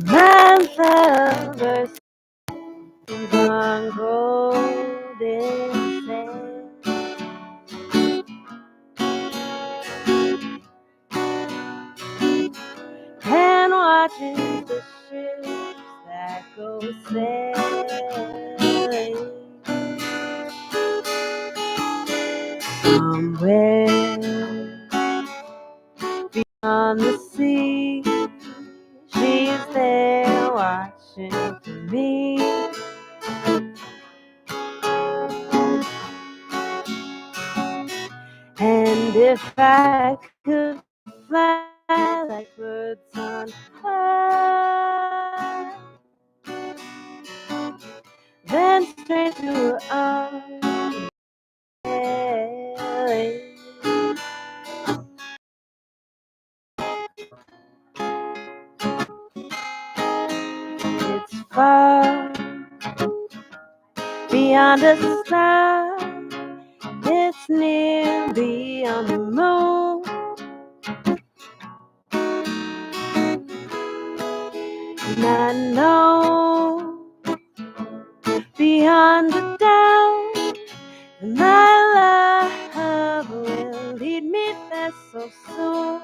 My lover's gone golden sand. And watching the ships that go sailing somewhere beyond the sea. She's there watching for me. And if I could fly like birds on high, then straight to her arms. It's far beyond the star. It's near beyond the moon. And I know beyond the doubt that my love will lead me there so soon.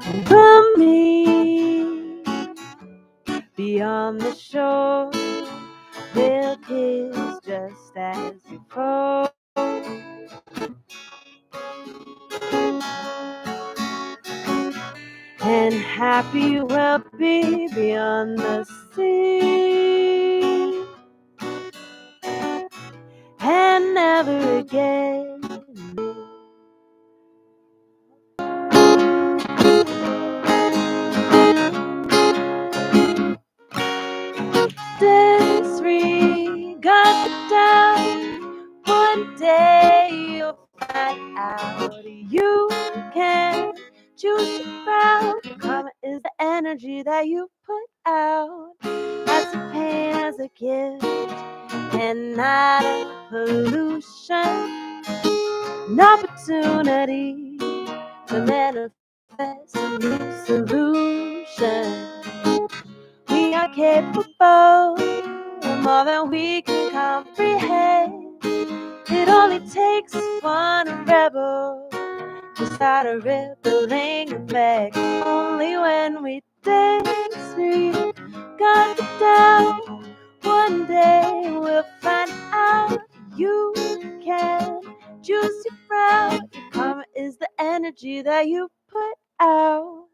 And for me, beyond the shore, we'll kiss just as before. And happy we'll be beyond the sea. And never again. Disregard the doubt. One day you'll find out you can choose to proud. Karma is the energy that you put out. As a pain, as a gift, and not a pollution. An opportunity to manifest a new solution. We are capable of more than we can comprehend. It only takes one rebel to start a rippling effect. Only when we disregard the doubt, one day we'll find out you can choose your route. Your karma is the energy that you put out.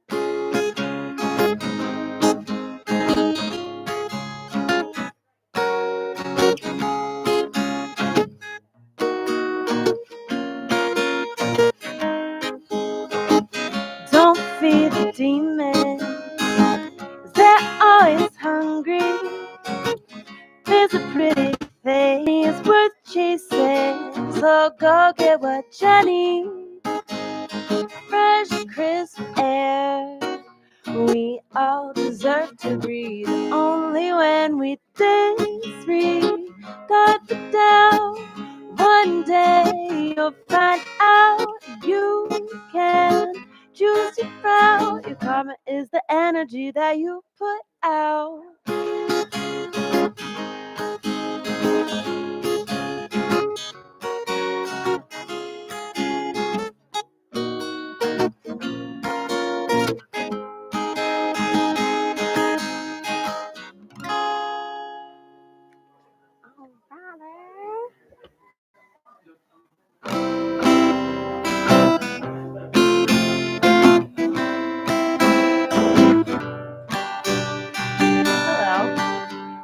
Don't feed the demons, 'cause they're always hungry. There's a pretty thing it's worth chasing, so go get what you need. Fresh, crisp air, we all deserve to breathe. Only when we disregard the doubt, one day you'll find out you can choose your route. Your karma is the energy that you put out.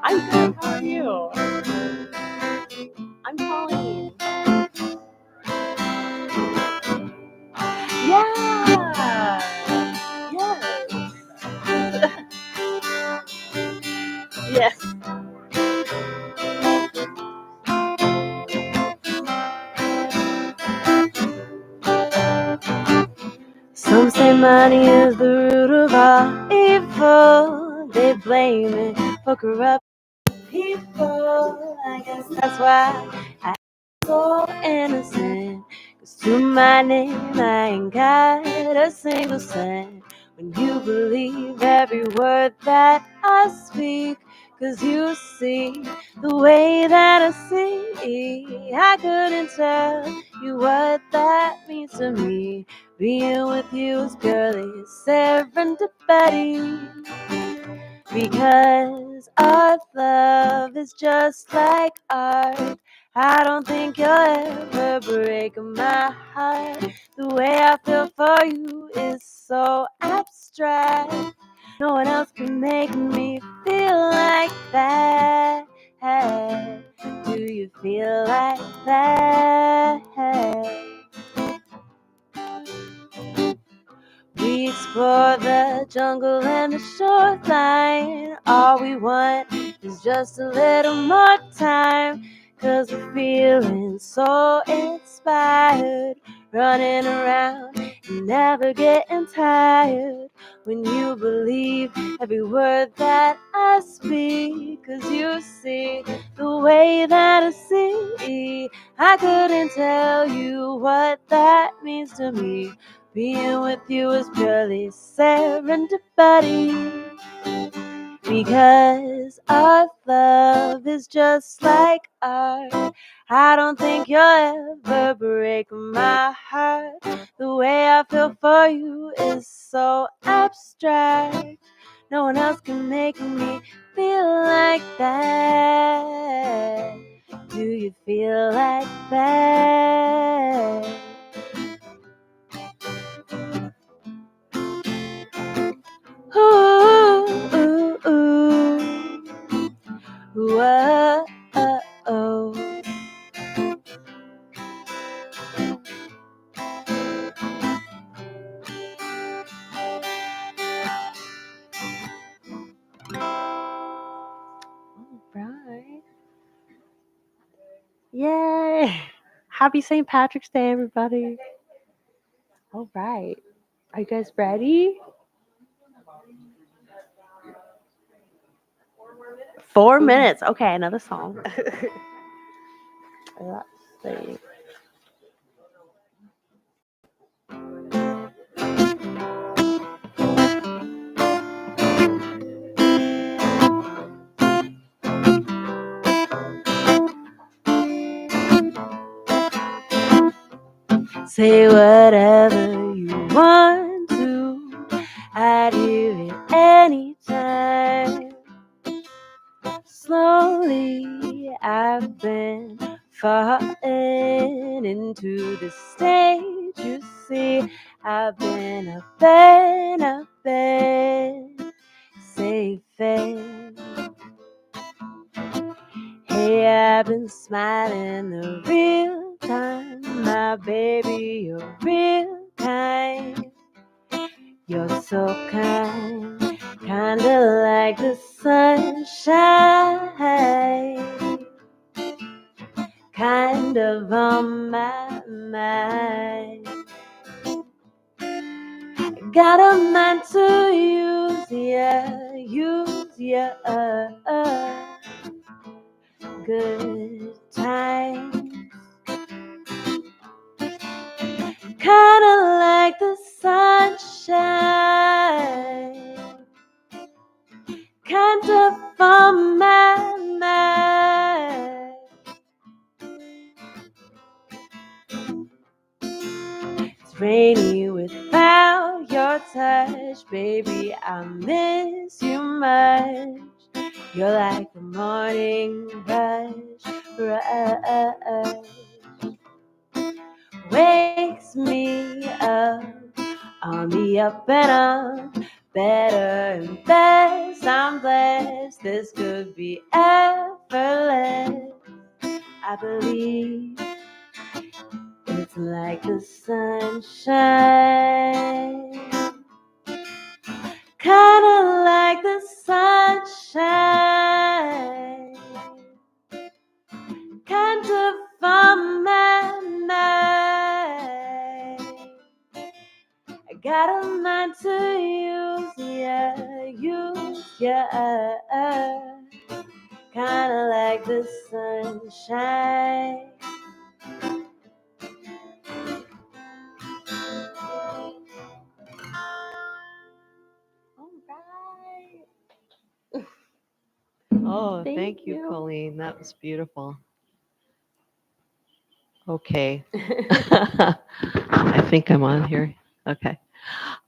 I'm good. How are you? I'm Pauline. Yeah. Yes. Yes. Some say money is the root of all evil. They blame it for corrupt people. I guess that's why I'm so innocent, 'Cause to my name I ain't got a single cent. When you believe every word that I speak, 'cause you see the way that I see, I couldn't tell you what that means to me. Being with you is purely serendipity, because our love is just like art. I don't think you'll ever break my heart. The way I feel for you is so abstract. No one else can make me feel like that. Do you feel like that? We explore the jungle and the shoreline. All we want is just a little more time, 'cause we're feeling so inspired, running around and never getting tired. When you believe every word that I speak, 'cause you see the way that I see, I couldn't tell you what that means to me. Being with you is purely serendipity, because our love is just like art. I don't think you'll ever break my heart. The way I feel for you is so abstract. No one else can make me feel like that. Do you feel like that? Ooh, ooh, ooh, whoa, oh. Right. Yay! Happy St. Patrick's Day, everybody. All right. Are you guys ready? 4 minutes. Okay, another song. Let's see. Say whatever you want to. I'd hear it anytime. Slowly I've been falling into the stage. You see, I've been up and safe. Hey, I've been smiling the real time. My baby, you're real kind. You're so kind, kinda like the sunshine, kind of on my mind. Got a mind to use ya, good times. Kinda like the sunshine, kind of on my mind. It's rainy without your touch, baby, I miss you much. You're like the morning rush, wakes me up on the up and up, better and best. I'm blessed, this could be effortless. I believe it's like the sunshine, kinda like the sunshine, kind of on my mind. I got a mind to use ya, kinda like the sunshine. Oh, Thank thank you, you. Colleen. That was beautiful. Okay. I think I'm on here. Okay.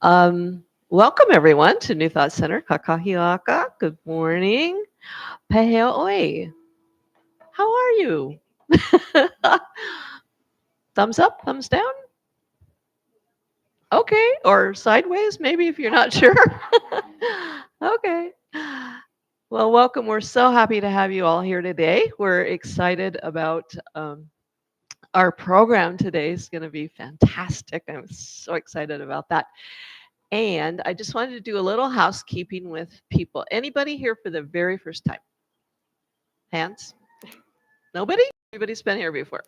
Welcome everyone to New Thought Center, Kakahiaka. Good morning. Paheo oi. How are you? Thumbs up, thumbs down? Okay. Or sideways, maybe if you're not sure. Okay. Well, welcome. We're so happy to have you all here today. We're excited about our program today is going to be fantastic. I'm so excited about that. And I just wanted to do a little housekeeping with people. Anybody here for the very first time? Hands? Nobody? Everybody's been here before.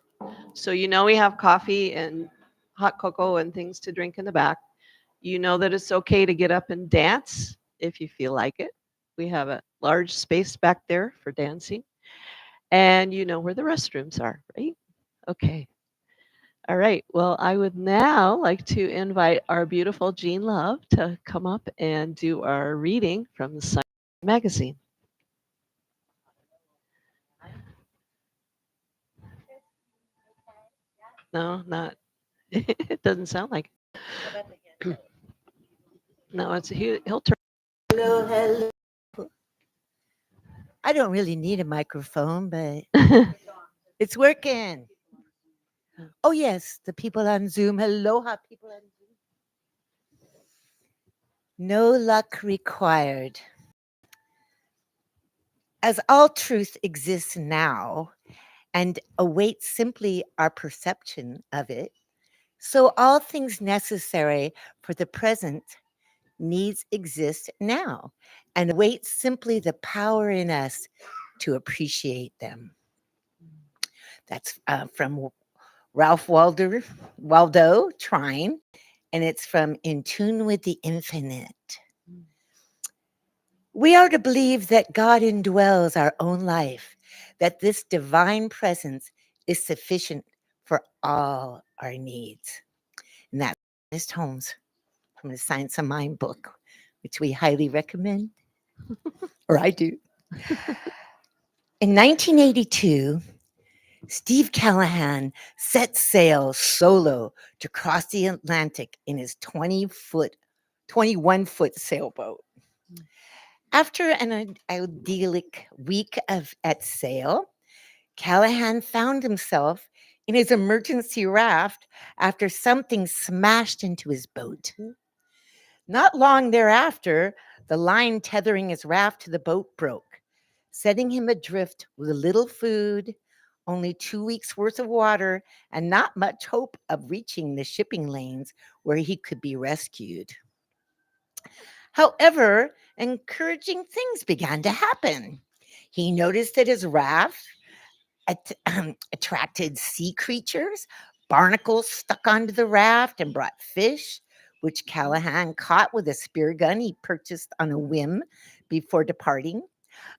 So you know we have coffee and hot cocoa and things to drink in the back. You know that it's okay to get up and dance if you feel like it. We have a large space back there for dancing. And you know where the restrooms are, right? Okay. All right. Well, I would now like to invite our beautiful Jean Love to come up and do our reading from the Sun magazine. No, not. It doesn't sound like. No, he'll turn. Hello, hello. I don't really need a microphone, but it's working. Oh, yes, the people on Zoom. Aloha, people on Zoom. No luck required. As all truth exists now and awaits simply our perception of it, so all things necessary for the present needs exist now and await simply the power in us to appreciate them. That's from Ralph Waldo Trine, and it's from In Tune with the Infinite. We are to believe that God indwells our own life, that this divine presence is sufficient for all our needs. And that's Ernest Holmes from the Science of Mind book, which we highly recommend, or I do. In 1982, Steve Callahan set sail solo to cross the Atlantic in his 21-foot sailboat. After an idyllic week at sail, Callahan found himself in his emergency raft after something smashed into his boat. Not long thereafter, the line tethering his raft to the boat broke, setting him adrift with little food, only 2 weeks' worth of water, and not much hope of reaching the shipping lanes where he could be rescued. However, encouraging things began to happen. He noticed that his raft attracted sea creatures. Barnacles stuck onto the raft and brought fish, which Callahan caught with a spear gun he purchased on a whim before departing.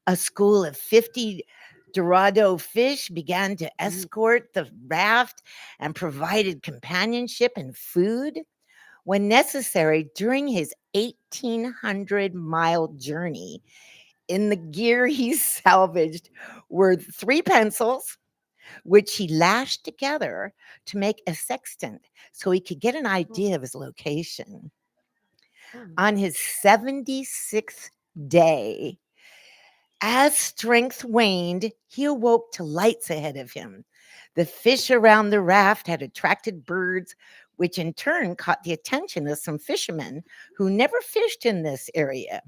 A school of 50 Dorado fish began to escort the raft and provided companionship and food. When necessary, during his 1,800-mile journey, in the gear he salvaged were 3 pencils, which he lashed together to make a sextant so he could get an idea of his location. On his 76th day, as strength waned, he awoke to lights ahead of him. The fish around the raft had attracted birds, which in turn caught the attention of some fishermen who never fished in this area.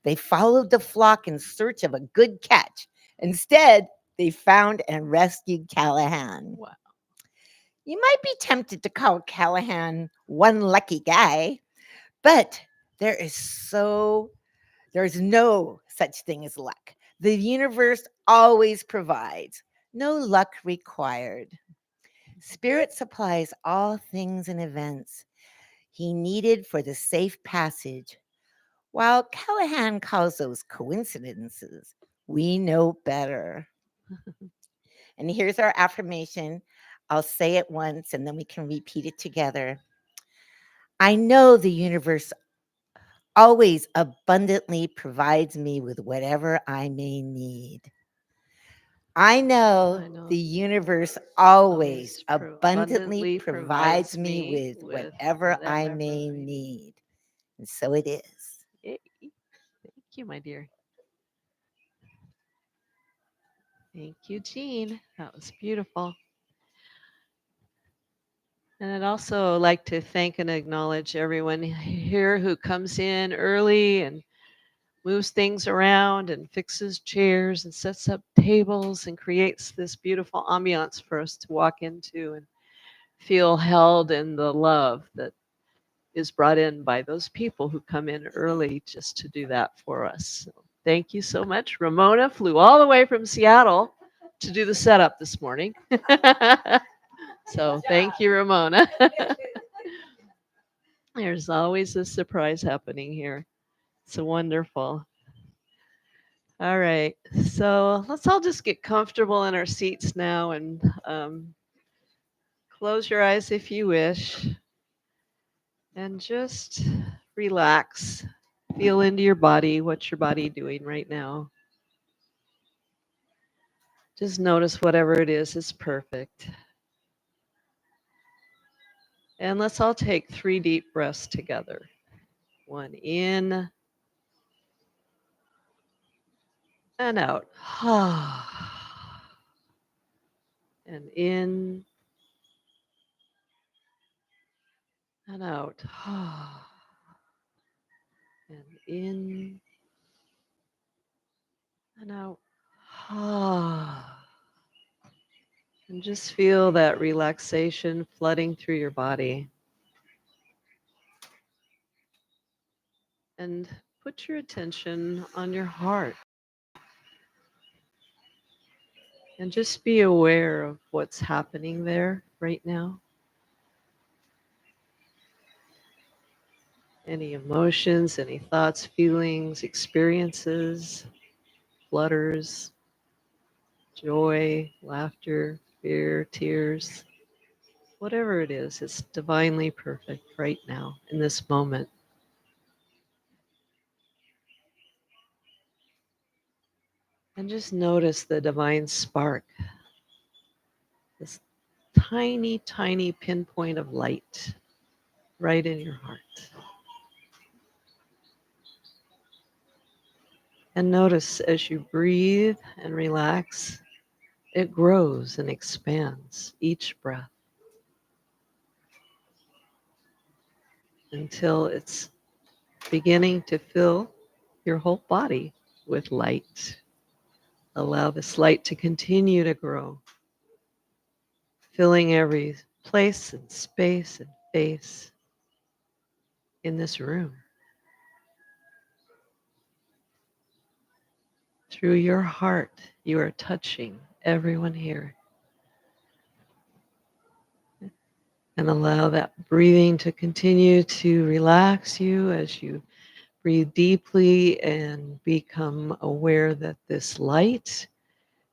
They followed the flock in search of a good catch. Instead, they found and rescued Callahan. Wow. You might be tempted to call Callahan one lucky guy, but there is no such thing as luck. The universe always provides. No luck required. Spirit supplies all things and events he needed for the safe passage. While Callahan calls those coincidences, we know better. And here's our affirmation. I'll say it once and then we can repeat it together. I know the universe always abundantly provides me with whatever I may need. I know the universe always abundantly provides me with whatever I may need. And so it is. Yay. Thank you, my dear. Thank you, Jean. That was beautiful. And I'd also like to thank and acknowledge everyone here who comes in early and moves things around and fixes chairs and sets up tables and creates this beautiful ambiance for us to walk into and feel held in the love that is brought in by those people who come in early just to do that for us. So thank you so much. Ramona flew all the way from Seattle to do the setup this morning. So thank you, Ramona. There's always a surprise happening here. It's wonderful. All right, so let's all just get comfortable in our seats now and close your eyes if you wish and just relax. Feel into your body. What's your body doing right now? Just notice whatever it is perfect. And let's all take 3 deep breaths together. 1 in and out. And in and out. And in and out. And just feel that relaxation flooding through your body. And put your attention on your heart. And just be aware of what's happening there right now. Any emotions, any thoughts, feelings, experiences, flutters, joy, laughter, fear, tears, whatever it is, it's divinely perfect right now in this moment. And just notice the divine spark, this tiny, tiny pinpoint of light right in your heart. And notice as you breathe and relax, it grows and expands each breath until it's beginning to fill your whole body with light. Allow this light to continue to grow, filling every place and space and face in this room. Through your heart, you are touching everyone here. And allow that breathing to continue to relax you as you breathe deeply and become aware that this light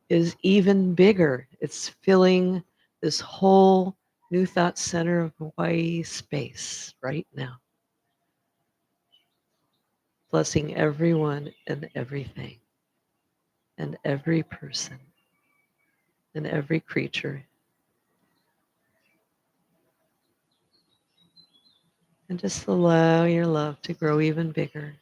is even bigger. It's filling this whole New Thought Center of Hawaii space right now. Blessing everyone and everything, and every person, and every creature. And just allow your love to grow even bigger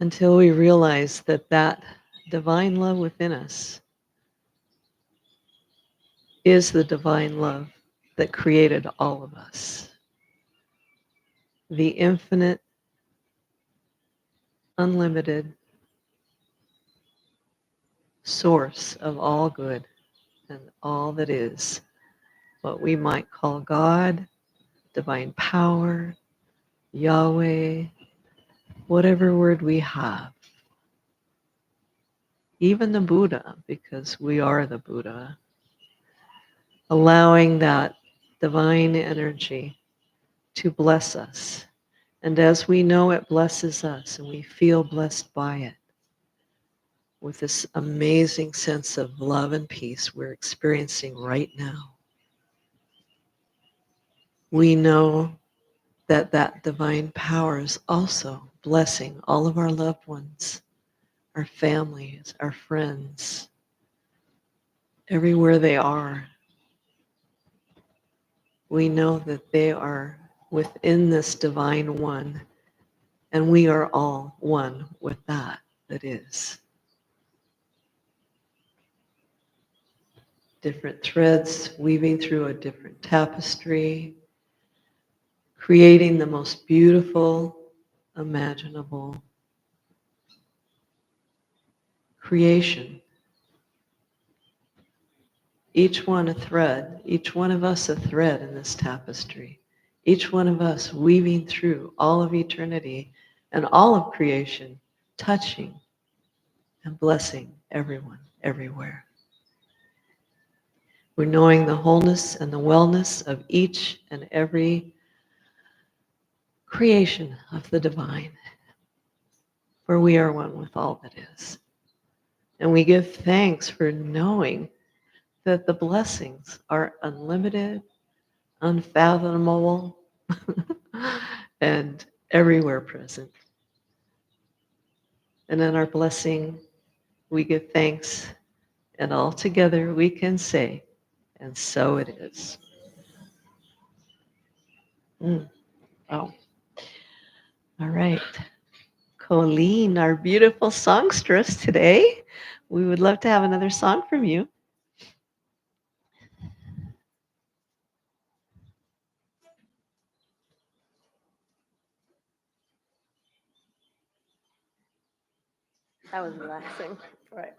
until we realize that that divine love within us is the divine love that created all of us. The infinite, unlimited source of all good and all that is, what we might call God, divine power, Yahweh, whatever word we have. Even the Buddha, because we are the Buddha. Allowing that divine energy to bless us. And as we know it blesses us and we feel blessed by it, with this amazing sense of love and peace we're experiencing right now, we know that divine power is also blessing all of our loved ones, our families, our friends, everywhere they are. We know that they are within this divine one, and we are all one with that is. Different threads weaving through a different tapestry, creating the most beautiful, imaginable creation. Each one a thread, each one of us a thread in this tapestry. Each one of us weaving through all of eternity and all of creation, touching and blessing everyone, everywhere. We're knowing the wholeness and the wellness of each and every creation of the divine, for we are one with all that is. And we give thanks for knowing that the blessings are unlimited, unfathomable, and everywhere present. And in our blessing, we give thanks, and all together we can say, and so it is. Oh, all right. Colleen, our beautiful songstress today, we would love to have another song from you. That was relaxing. Right.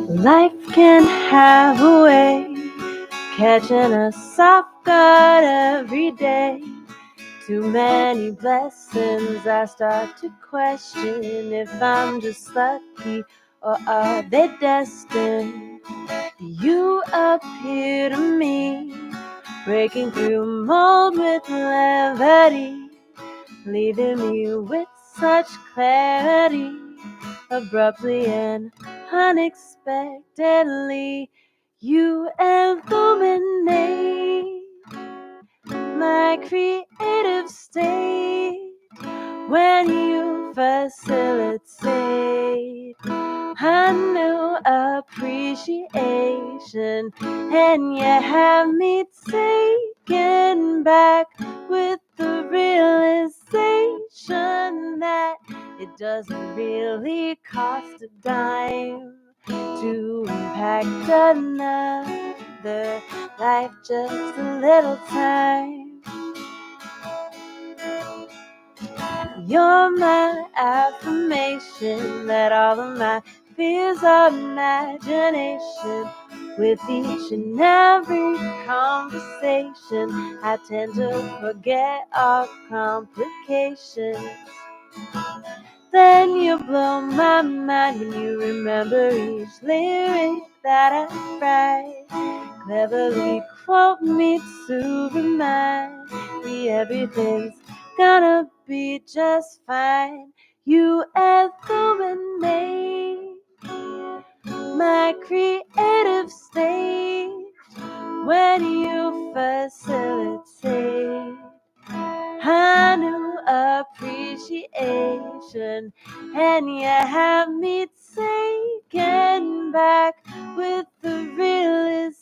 Life can have a way, catching us off guard every day. Too many blessings, I start to question if I'm just lucky or are they destined. You appear to me, breaking through mold with levity, leaving me with such clarity. Abruptly and unexpectedly, you illuminate my creative state when you facilitate a new appreciation, and you have me taken back with the realization that it doesn't really cost a dime to impact another life just a little time. You're my affirmation that all of my fears are imagination. With each and every conversation, I tend to forget our complications. Then you blow my mind when you remember each lyric that I write. Cleverly quote me to remind me everything's gonna be just fine. You illuminate my creative state when you facilitate a new appreciation, and you have me taken back with the realization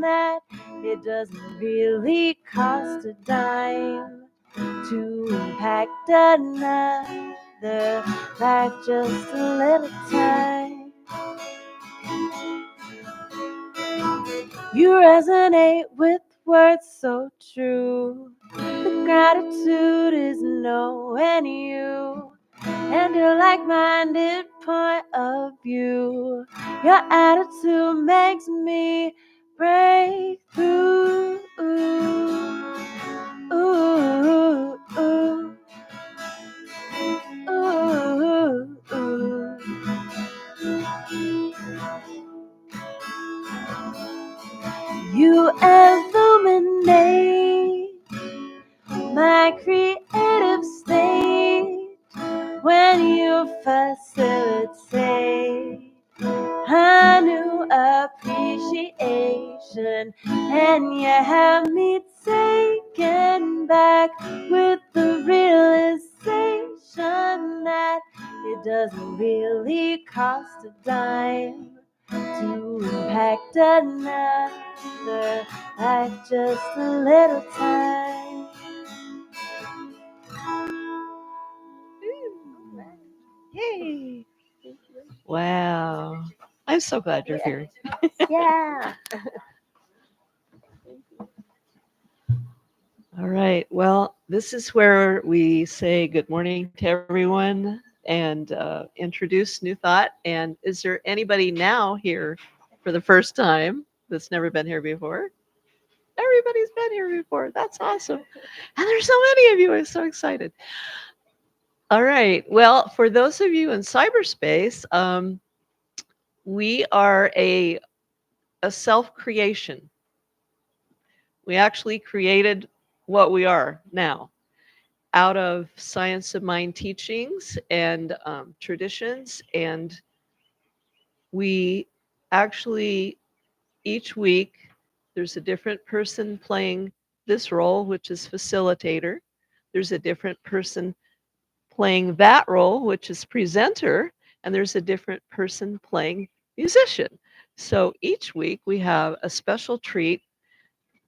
that it doesn't really cost a dime to impact another life just a little time. You resonate with words so true. The gratitude is knowing you and your like-minded point of view. Your attitude makes me break through. Ooh, ooh, ooh, ooh, ooh. You my creative state when you facilitate a new appreciation, and you have me taken back with the realization that it doesn't really cost a dime to impact another life just a little time. Yay! Wow. I'm so glad you're here. Yeah. All right. Well, this is where we say good morning to everyone and introduce New Thought. And is there anybody now here for the first time that's never been here before? Everybody's been here before. That's awesome. And there's so many of you. I'm so excited. All right. Well, for those of you in cyberspace, we are a self-creation. We actually created what we are now out of science of mind teachings and traditions. And we actually, each week, there's a different person playing this role, which is facilitator. There's a different person playing that role, which is presenter. And there's a different person playing musician. So each week we have a special treat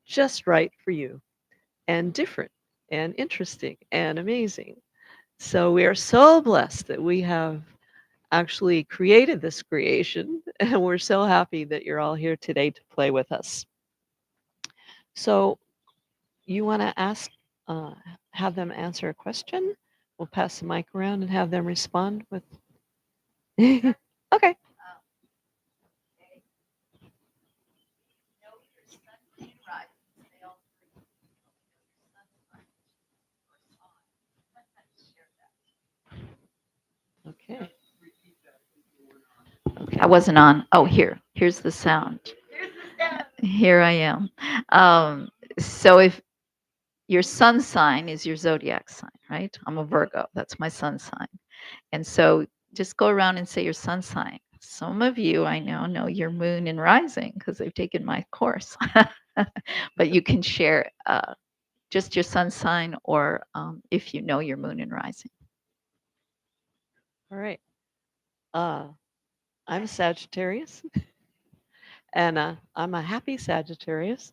just right for you and different and interesting and amazing. So we are so blessed that we have actually created this creation, and we're so happy that you're all here today to play with us. So you want to ask, have them answer a question? We'll pass the mic around and have them respond with. Okay. Okay. I wasn't on. Oh, here's the sound. Here I am. So if your sun sign is your zodiac sign, right? I'm a Virgo. That's my sun sign. And so just go around and say your sun sign. Some of you I know your moon and rising because they've taken my course. But you can share just your sun sign or if you know your moon and rising. All right. I'm a Sagittarius, and I'm a happy Sagittarius.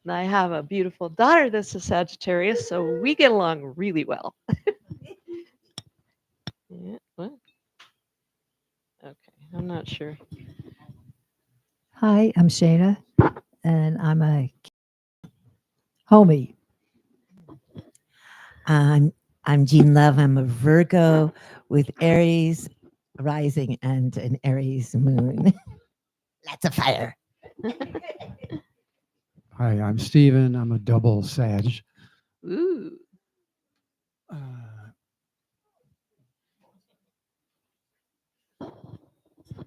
And I have a beautiful daughter that's a Sagittarius, so we get along really well. Yeah, what? Okay, I'm not sure. Hi, I'm Shana, and I'm a homie. I'm Jean Love. I'm a Virgo with Aries rising and an Aries moon. Lots of fire. Hi, I'm Steven. I'm a double Sag. Ooh. Uh,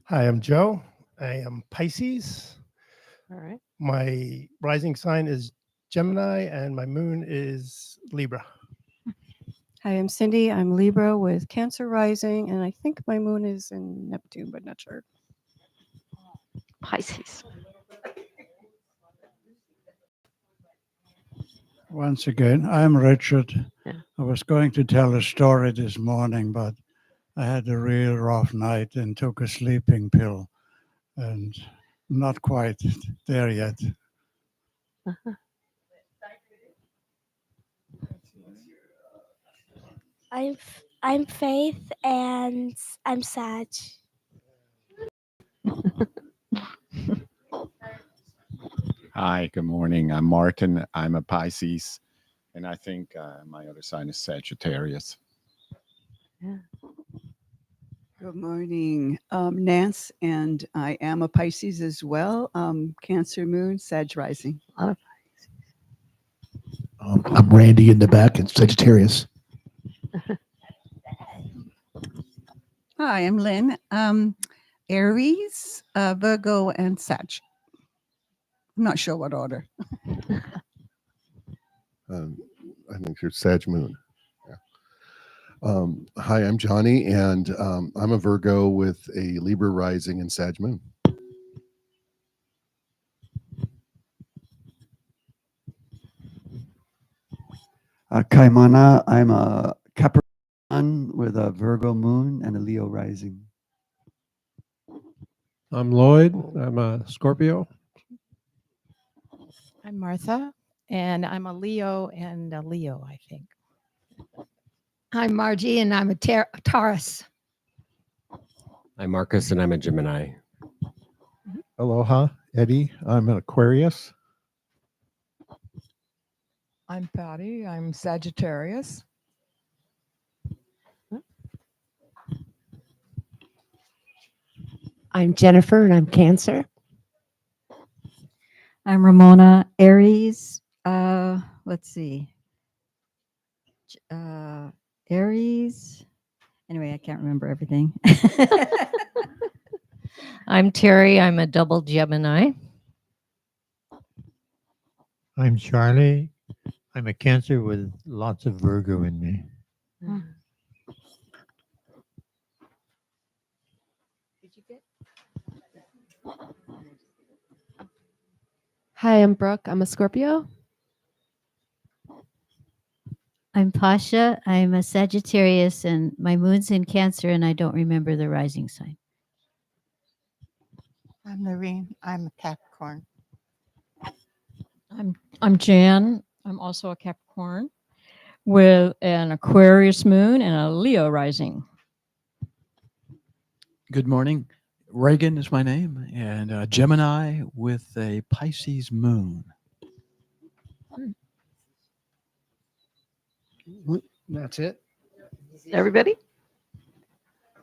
Hi, I'm Joe. I am Pisces. All right. My rising sign is Gemini and my moon is Libra. Hi, I'm Cindy. I'm Libra with Cancer rising, and I think my moon is in Neptune, but not sure. Pisces. Once again, I'm Richard. Yeah. I was going to tell a story this morning, but I had a real rough night and took a sleeping pill, and not quite there yet. I'm Faith and I'm Sag. Hi, good morning. I'm Martin. I'm a Pisces, and I think my other sign is Sagittarius. Yeah. Good morning, Nance, and I am a Pisces as well. Cancer moon, Sag rising. A lot of I'm Randy in the back and Sagittarius. Hi, I'm Lynn. Aries, Virgo, and Sag. I'm not sure what order. I think you're Sag Moon. Yeah. Hi, I'm Johnny, and I'm a Virgo with a Libra rising and Sag Moon. Kaimana, I'm a Capricorn with a Virgo moon and a Leo rising. I'm Lloyd. I'm a Scorpio. I'm Martha, and I'm a Leo and a Leo, I think. I'm Margie, and I'm a Taurus. I'm Marcus, and I'm a Gemini. Aloha, Eddie. I'm an Aquarius. I'm Patty. I'm Sagittarius. I'm Jennifer, and I'm Cancer. I'm Ramona, Aries. Let's see. Aries. Anyway, I can't remember everything. I'm Terry. I'm a double Gemini. I'm Charlie. I'm a Cancer with lots of Virgo in me. Hi, I'm Brooke. I'm a Scorpio. I'm Pasha. I'm a Sagittarius, and my moon's in Cancer, and I don't remember the rising sign. I'm Noreen. I'm a Capricorn. I'm Jan. I'm also a Capricorn with an Aquarius moon and a Leo rising. Good morning. Reagan is my name, and Gemini with a Pisces moon. That's it. Everybody?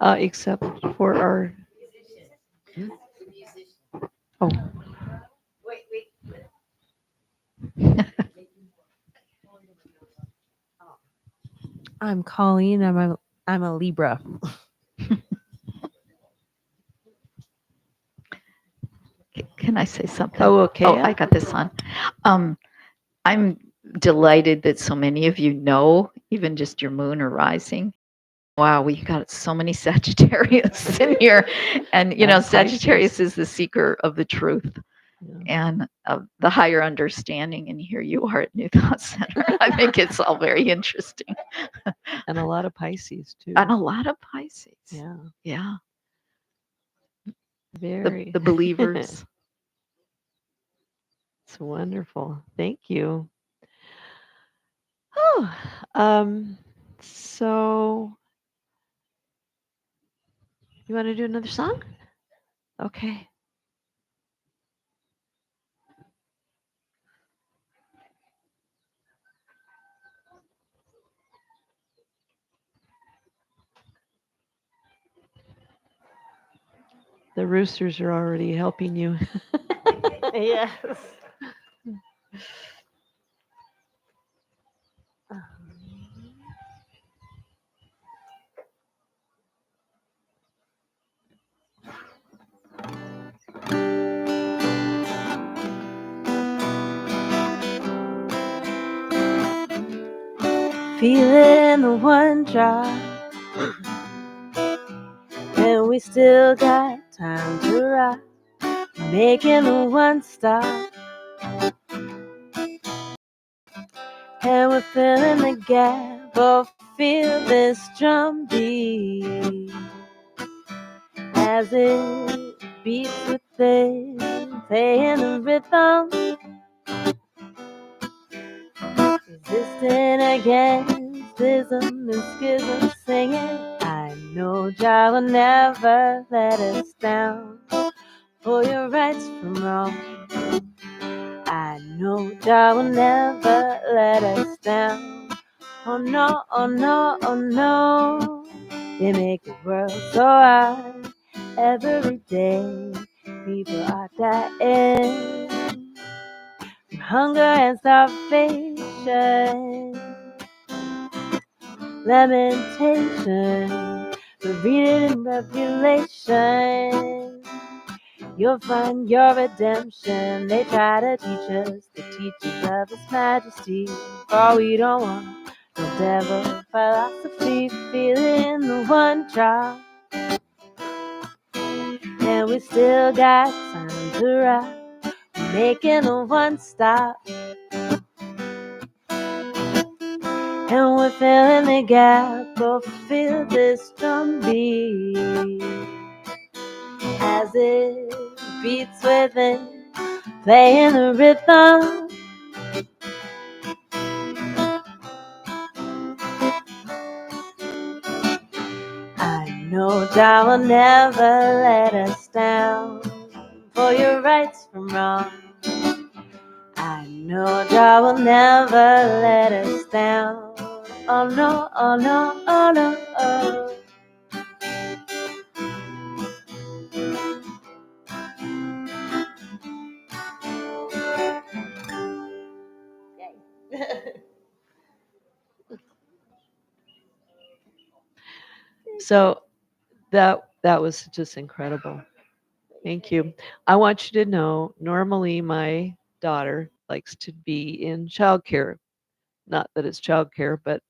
Except for our. Oh. I'm Colleen. I'm a Libra. Can I say something? Oh, okay. Oh, I got this on. I'm delighted that so many of you know, even just your moon or rising. Wow, we got so many Sagittarius in here. And, you know, Sagittarius is the seeker of the truth and of the higher understanding. And here you are at New Thought Center. I think it's all very interesting. And a lot of Pisces, too. And a lot of Pisces. Yeah. Yeah. Very. The believers. It's wonderful. Thank you. Oh, so you want to do another song? Okay. The roosters are already helping you. Yes. Feeling the one drop, and we still got time to rock. Making the one stop, and we're filling the gap. Oh, feel this drum beat as it beats within, playing the rhythm, resisting against ism and schism, singing. I know Jah will never let us down. For your rights from wrong, I know Jah will never let us down. Oh no, oh no, oh no. They make the world so hard. Every day people are dying from hunger and starvation. Lamentation, but read it in Revelation. you'll find your redemption. They try to teach us the teachings of His Majesty, for we don't want no devil philosophy. Feeling the one drop, and we still got time to rock, making a one stop. And we're filling the gap, go feel this drum beat as it beats within, playing the rhythm. I know Jah will never let us down, for your rights from wrong. I know Jah will never let us down. Oh no, oh no, oh no, oh. So that was just incredible. Thank you. I want you to know, normally my daughter likes to be in childcare. Not that it's childcare, but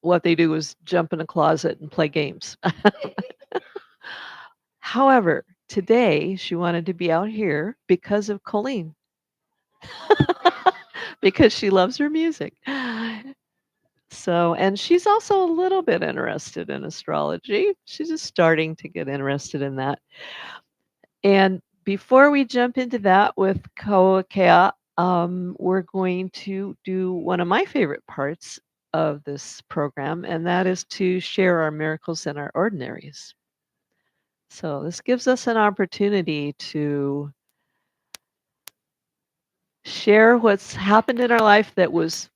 what they do is jump in a closet and play games. However, today she wanted to be out here because of Colleen, because she loves her music. So, and she's also a little bit interested in astrology. She's just starting to get interested in that. And before we jump into that with Kauakea, we're going to do one of my favorite parts of this program, and that is to share our miracles and our ordinaries. So this gives us an opportunity to share what's happened in our life that was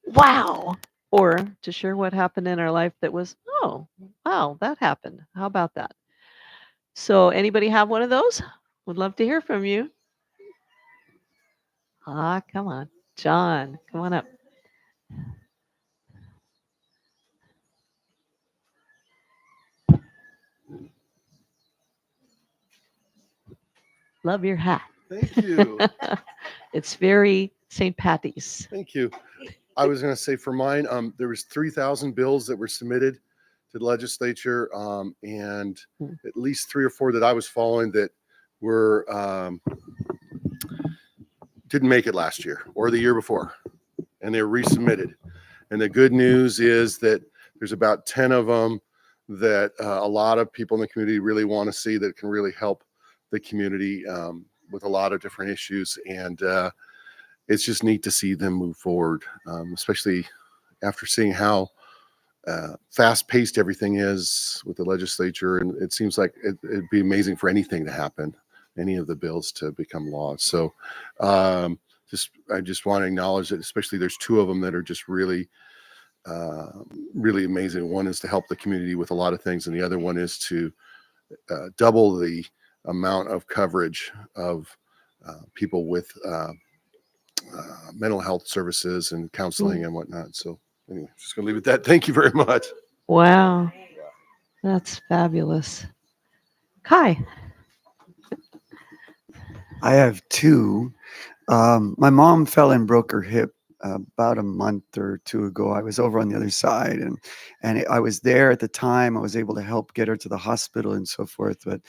wow, or to share what happened in our life that was, oh, wow, that happened. How about that? So anybody have one of those? Would love to hear from you. Ah, come on. John, come on up. Love your hat. Thank you. It's very St. Patty's. Thank you. I was going to say for mine, there was 3,000 bills that were submitted to the legislature, and at least 3 or 4 that I was following that were didn't make it last year or the year before, and they were resubmitted. And the good news is that there's about 10 of them that a lot of people in the community really want to see that can really help the community with a lot of different issues. And it's just neat to see them move forward, especially after seeing how fast-paced everything is with the legislature. And it seems like it'd be amazing for anything to happen, any of the bills to become laws. So I just want to acknowledge that, especially there's 2 of them that are just really really amazing. One is to help the community with a lot of things, and the other one is to double the amount of coverage of people with mental health services and counseling and whatnot. So anyway, just gonna leave it at that. Thank you very much. Wow. That's fabulous. Kai. I have 2. My mom fell and broke her hip about a month or 2 ago. I was over on the other side, and I was there at the time. I was able to help get her to the hospital and so forth. But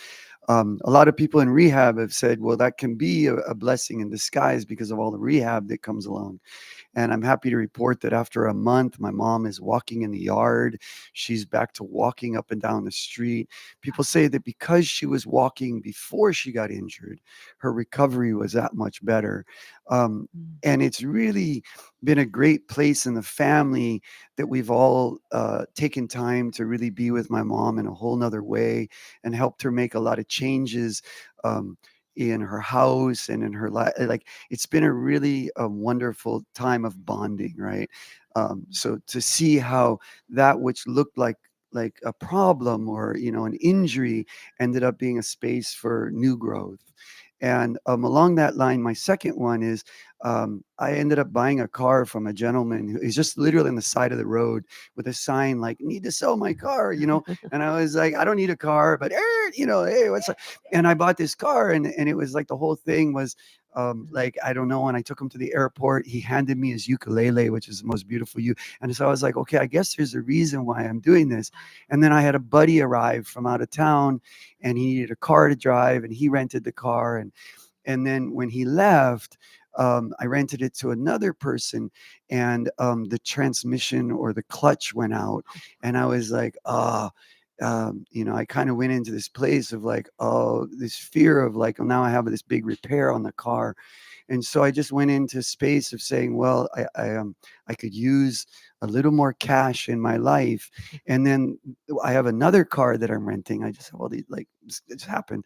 a lot of people in rehab have said, well, that can be a blessing in disguise because of all the rehab that comes along. And I'm happy to report that after a month, my mom is walking in the yard. She's back to walking up and down the street. People say that because she was walking before she got injured, her recovery was that much better. And it's really been a great place in the family that we've all taken time to really be with my mom in a whole nother way and helped her make a lot of changes in her house and in her life. Like, it's been a really wonderful time of bonding, right? So to see how that which looked like a problem or an injury ended up being a space for new growth. And along that line, my second one is I ended up buying a car from a gentleman who is just literally on the side of the road with a sign like, need to sell my car, you know? And I was like, I don't need a car, but, you know, hey, what's up? And I bought this car, and it was like the whole thing was like, I don't know. When I took him to the airport, he handed me his ukulele, which is the most beautiful And so I was like, okay, I guess there's a reason why I'm doing this. And then I had a buddy arrive from out of town, and he needed a car to drive, and he rented the car. And then when he left, I rented it to another person, and the transmission or the clutch went out. And I was like, you know, I kind of went into this place of like, oh, this fear of like, oh, now I have this big repair on the car. And so I just went into space of saying, well, I could use a little more cash in my life. And then I have another car that I'm renting. I just have all these, like, it's happened.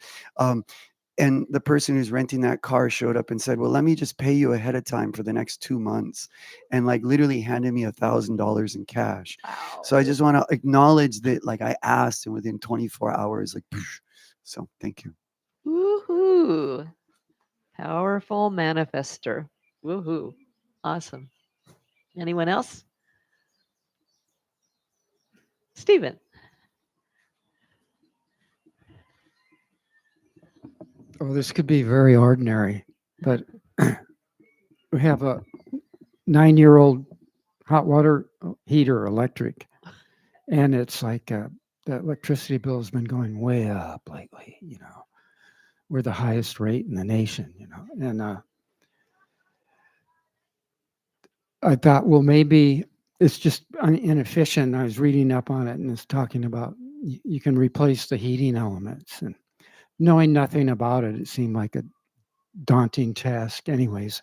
And the person who's renting that car showed up and said, well, let me just pay you ahead of time for the next 2 months, and like literally handed me $1,000 in cash. Wow. So I just want to acknowledge that, like, I asked, and within 24 hours, like, poof. So thank you. Woohoo. Powerful manifester. Woohoo. Awesome. Anyone else? Stephen. Oh, this could be very ordinary, but we have a 9-year-old hot water heater, electric, and it's like the electricity bill has been going way up lately. You know, we're the highest rate in the nation. You know, and I thought, well, maybe it's just inefficient. I was reading up on it, and it's talking about you can replace the heating elements, and knowing nothing about it, it seemed like a daunting task. Anyways,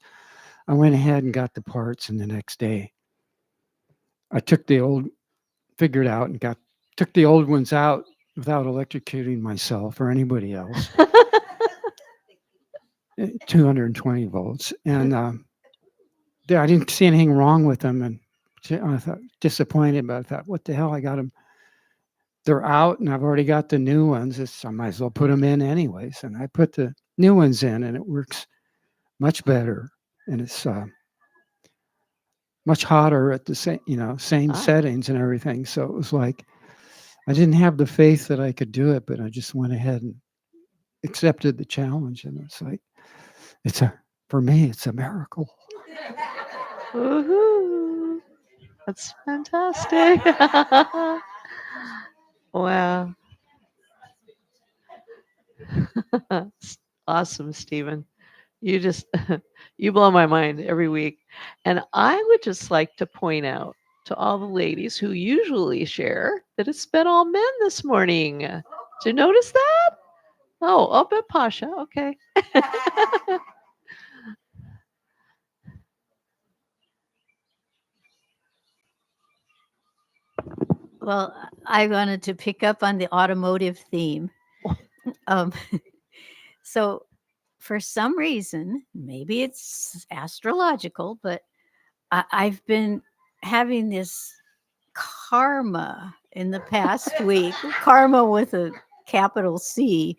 I went ahead and got the parts, and the next day I took the old, figured out and took the old ones out without electrocuting myself or anybody else. 220 volts. And I didn't see anything wrong with them. And I thought, disappointed, but I thought, what the hell? I got them. They're out, and I've already got the new ones. I might as well put them in anyways. And I put the new ones in, and it works much better. And it's much hotter at the same settings and everything. So it was like, I didn't have the faith that I could do it, but I just went ahead and accepted the challenge. And it's like, for me, it's a miracle. Woohoo. That's fantastic. Wow. Awesome, Stephen. You just, you blow my mind every week. And I would just like to point out to all the ladies who usually share that it's been all men this morning. Did you notice that? Oh, up at Pasha. Okay. Well, I wanted to pick up on the automotive theme. So for some reason, maybe it's astrological, but I've been having this karma in the past week, karma with a capital C.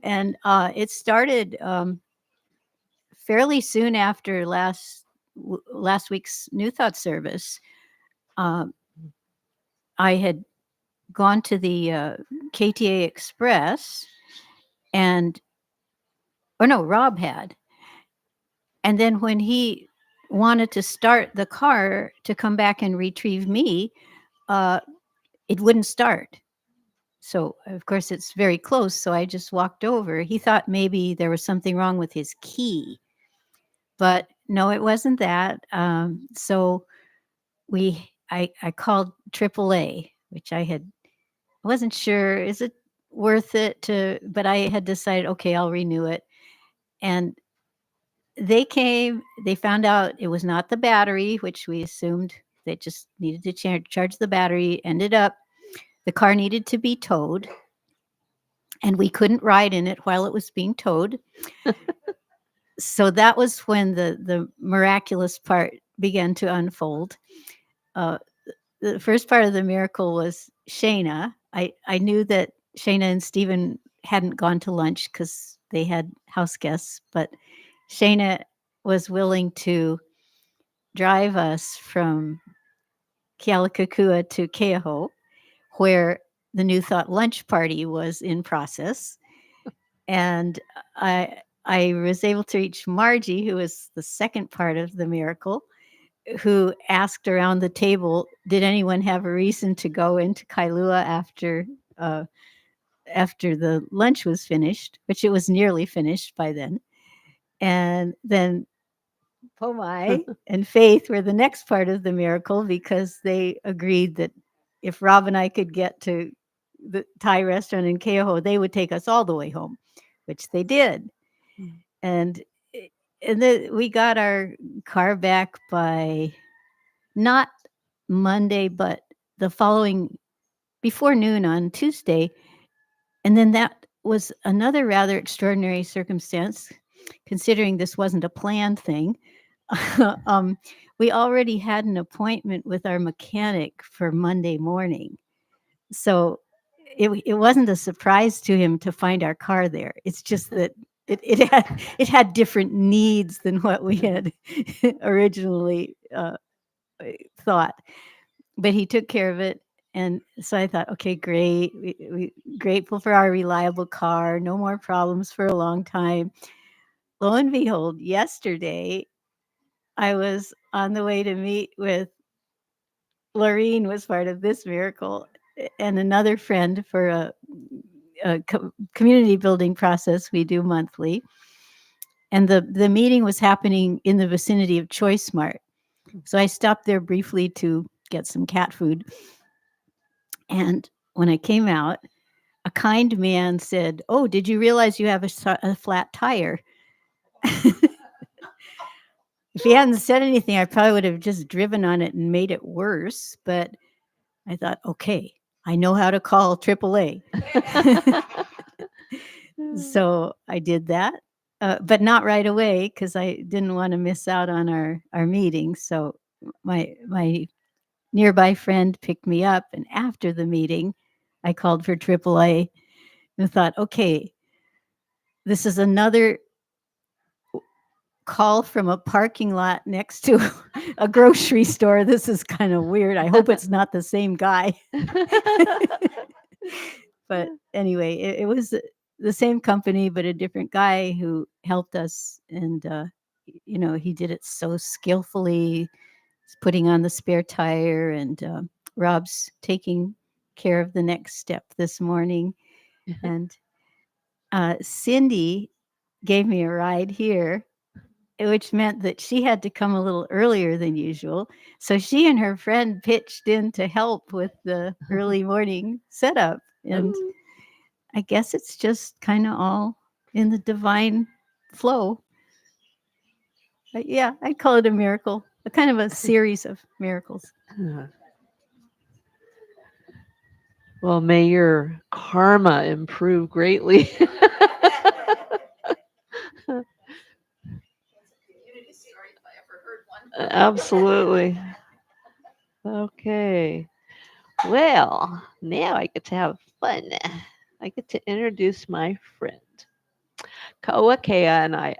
And it started fairly soon after last week's New Thought service. I had gone to the KTA Express, Rob had. And then when he wanted to start the car to come back and retrieve me, it wouldn't start. So, of course, it's very close. So I just walked over. He thought maybe there was something wrong with his key. But no, it wasn't that. So I called AAA, which I wasn't sure, is it worth it but I had decided, okay, I'll renew it. And they came, they found out it was not the battery, which we assumed they just needed to charge the battery. Ended up, the car needed to be towed, and we couldn't ride in it while it was being towed. So that was when the miraculous part began to unfold. The first part of the miracle was Shayna. I knew that Shayna and Stephen hadn't gone to lunch because they had house guests, but Shayna was willing to drive us from Kealakekua to Keaho, where the New Thought lunch party was in process. And I was able to reach Margie, who was the second part of the miracle, who asked around the table, did anyone have a reason to go into Kailua after the lunch was finished, which it was nearly finished by then. And then Pomai and Faith were the next part of the miracle, because they agreed that if Rob and I could get to the Thai restaurant in Keoho, they would take us all the way home, which they did. And then we got our car back by not Monday, but the following, before noon on Tuesday. And then that was another rather extraordinary circumstance, considering this wasn't a planned thing. We already had an appointment with our mechanic for Monday morning. So it wasn't a surprise to him to find our car there. It's just that it had different needs than what we had originally thought. But he took care of it. And so I thought, okay, great. We grateful for our reliable car. No more problems for a long time. Lo and behold, yesterday, I was on the way to meet with Laureen, was part of this miracle, and another friend for a community building process we do monthly. And the meeting was happening in the vicinity of Choice Mart. So I stopped there briefly to get some cat food. And when I came out, a kind man said, "Oh, did you realize you have a flat tire?" If he hadn't said anything, I probably would have just driven on it and made it worse. But I thought, okay, I know how to call AAA. So I did that, but not right away, because I didn't want to miss out on our meeting. So my nearby friend picked me up, and after the meeting, I called for AAA and thought, okay, this is another call from a parking lot next to a grocery store. This is kind of weird. I hope it's not the same guy. But anyway, it was the same company, but a different guy who helped us. And, he did it so skillfully. He's putting on the spare tire, and Rob's taking care of the next step this morning. And Cindy gave me a ride here, which meant that she had to come a little earlier than usual. So she and her friend pitched in to help with the early morning setup. And I guess it's just kind of all in the divine flow. But yeah, I'd call it a miracle, a kind of a series of miracles. Well, may your karma improve greatly. Absolutely. Okay. Well, now I get to have fun. I get to introduce my friend. Kauakea and I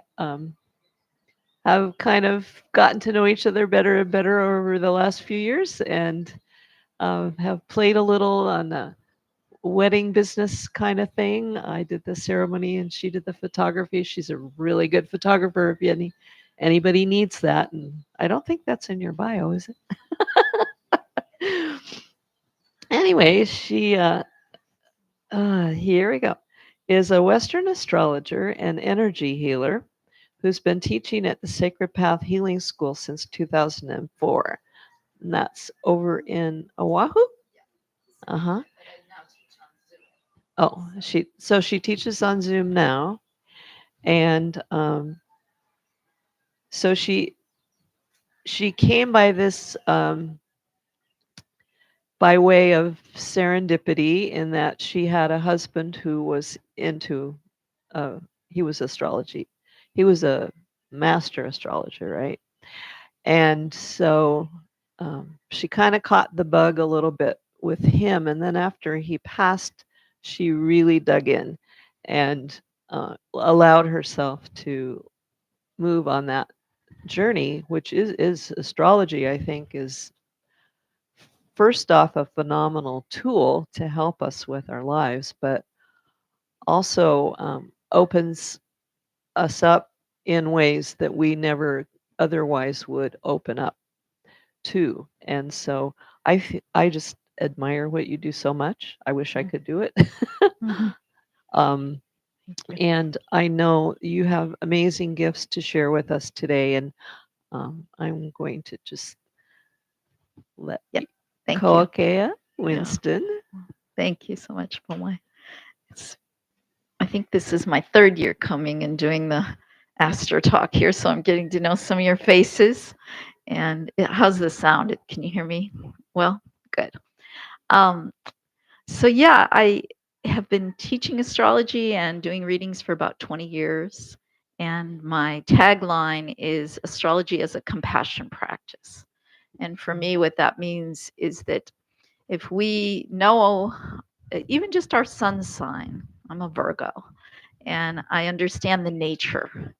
have kind of gotten to know each other better and better over the last few years, and have played a little on the wedding business kind of thing. I did the ceremony and she did the photography. She's a really good photographer if anybody needs that. And I don't think that's in your bio, is it? Anyway, she, here we go, is a Western astrologer and energy healer who's been teaching at the Sacred Path Healing School since 2004. And that's over in Oahu. Uh-huh. Oh, she teaches on Zoom now. And so she came by this by way of serendipity, in that she had a husband who was into he was astrology. He was a master astrologer, right? And so she kind of caught the bug a little bit with him. And then after he passed, she really dug in and allowed herself to move on that journey, which is astrology, I think, is first off a phenomenal tool to help us with our lives, but also opens us up in ways that we never otherwise would open up to. And so I just admire what you do so much. I wish I could do it. um, and I know you have amazing gifts to share with us today. And I'm going to just let Thank you. Kauakea Winston. Thank you so much, Paula. I think this is my third year coming and doing the Astro Talk here, so I'm getting to know some of your faces. And how's the sound? Can you hear me? Well, good. So yeah, I have been teaching astrology and doing readings for about 20 years. And my tagline is astrology as a compassion practice. And for me, what that means is that if we know even just our sun sign, I'm a Virgo, and I understand the nature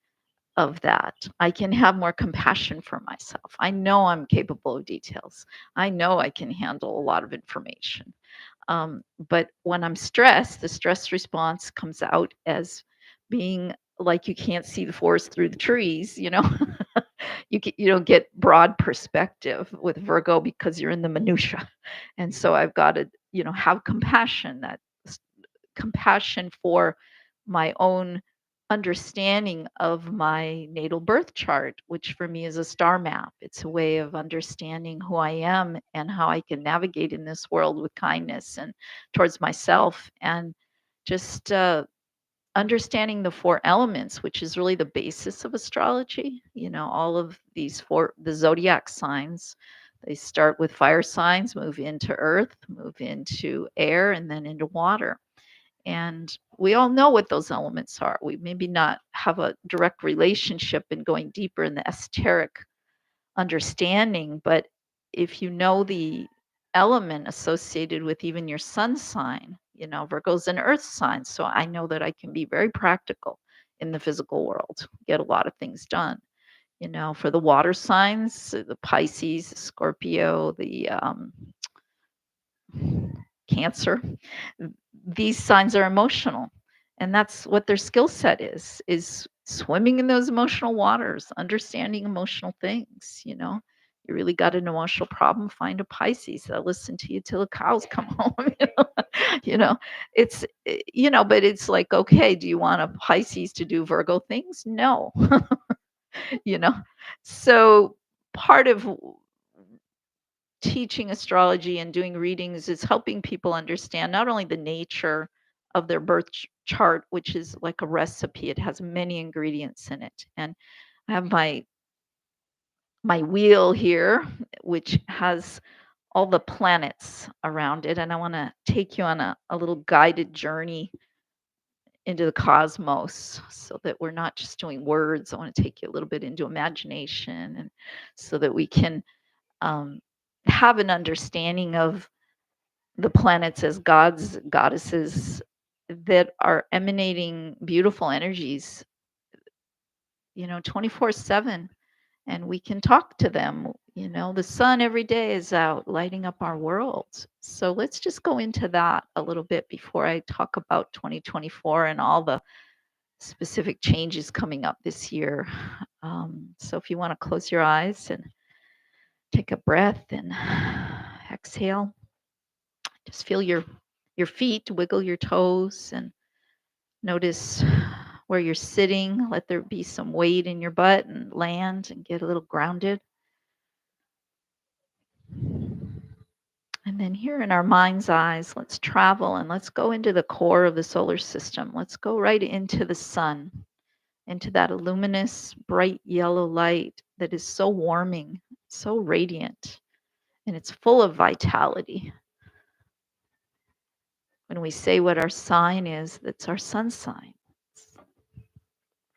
of that, I can have more compassion for myself. I know I'm capable of details. I know I can handle a lot of information. But when I'm stressed, the stress response comes out as being like you can't see the forest through the trees, you know. You don't get broad perspective with Virgo because you're in the minutia. And so I've got to, have compassion, compassion for my own understanding of my natal birth chart, which for me is a star map. It's a way of understanding who I am and how I can navigate in this world with kindness and towards myself, and just understanding the four elements, which is really the basis of astrology. All of these the zodiac signs, they start with fire signs, move into earth, move into air, and then into water. And we all know what those elements are. We maybe not have a direct relationship in going deeper in the esoteric understanding, but if you know the element associated with even your sun sign, Virgo's an earth sign. So I know that I can be very practical in the physical world, get a lot of things done. For the water signs, the Pisces, the Scorpio, the Cancer, these signs are emotional, and that's what their skill set is swimming in those emotional waters, understanding emotional things. You really got an emotional problem, find a Pisces that'll listen to you till the cows come home. It's but it's like, okay, do you want a Pisces to do Virgo things? No. So part of teaching astrology and doing readings is helping people understand not only the nature of their birth chart, which is like a recipe. It has many ingredients in it. And I have my wheel here, which has all the planets around it. And I want to take you on a little guided journey into the cosmos, so that we're not just doing words. I want to take you a little bit into imagination, and so that we can have an understanding of the planets as gods, goddesses that are emanating beautiful energies, 24/7, and we can talk to them. The sun every day is out lighting up our world. So let's just go into that a little bit before I talk about 2024 and all the specific changes coming up this year. So if you want to close your eyes and take a breath and exhale, just feel your feet, wiggle your toes, and notice where you're sitting. Let there be some weight in your butt, and land and get a little grounded. And then here in our mind's eyes, let's travel and let's go into the core of the solar system. Let's go right into the sun, into that luminous, bright yellow light that is so warming, so radiant, and it's full of vitality. When we say what our sign is, that's our sun sign.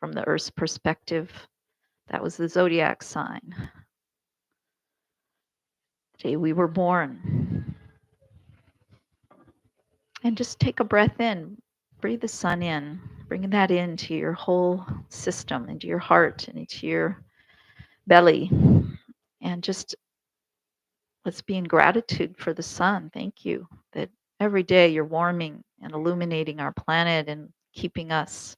From the Earth's perspective, that was the zodiac sign. The day we were born. And just take a breath in. Breathe the sun in. Bring that into your whole system, into your heart, and into your belly. And just let's be in gratitude for the sun. Thank you that every day you're warming and illuminating our planet and keeping us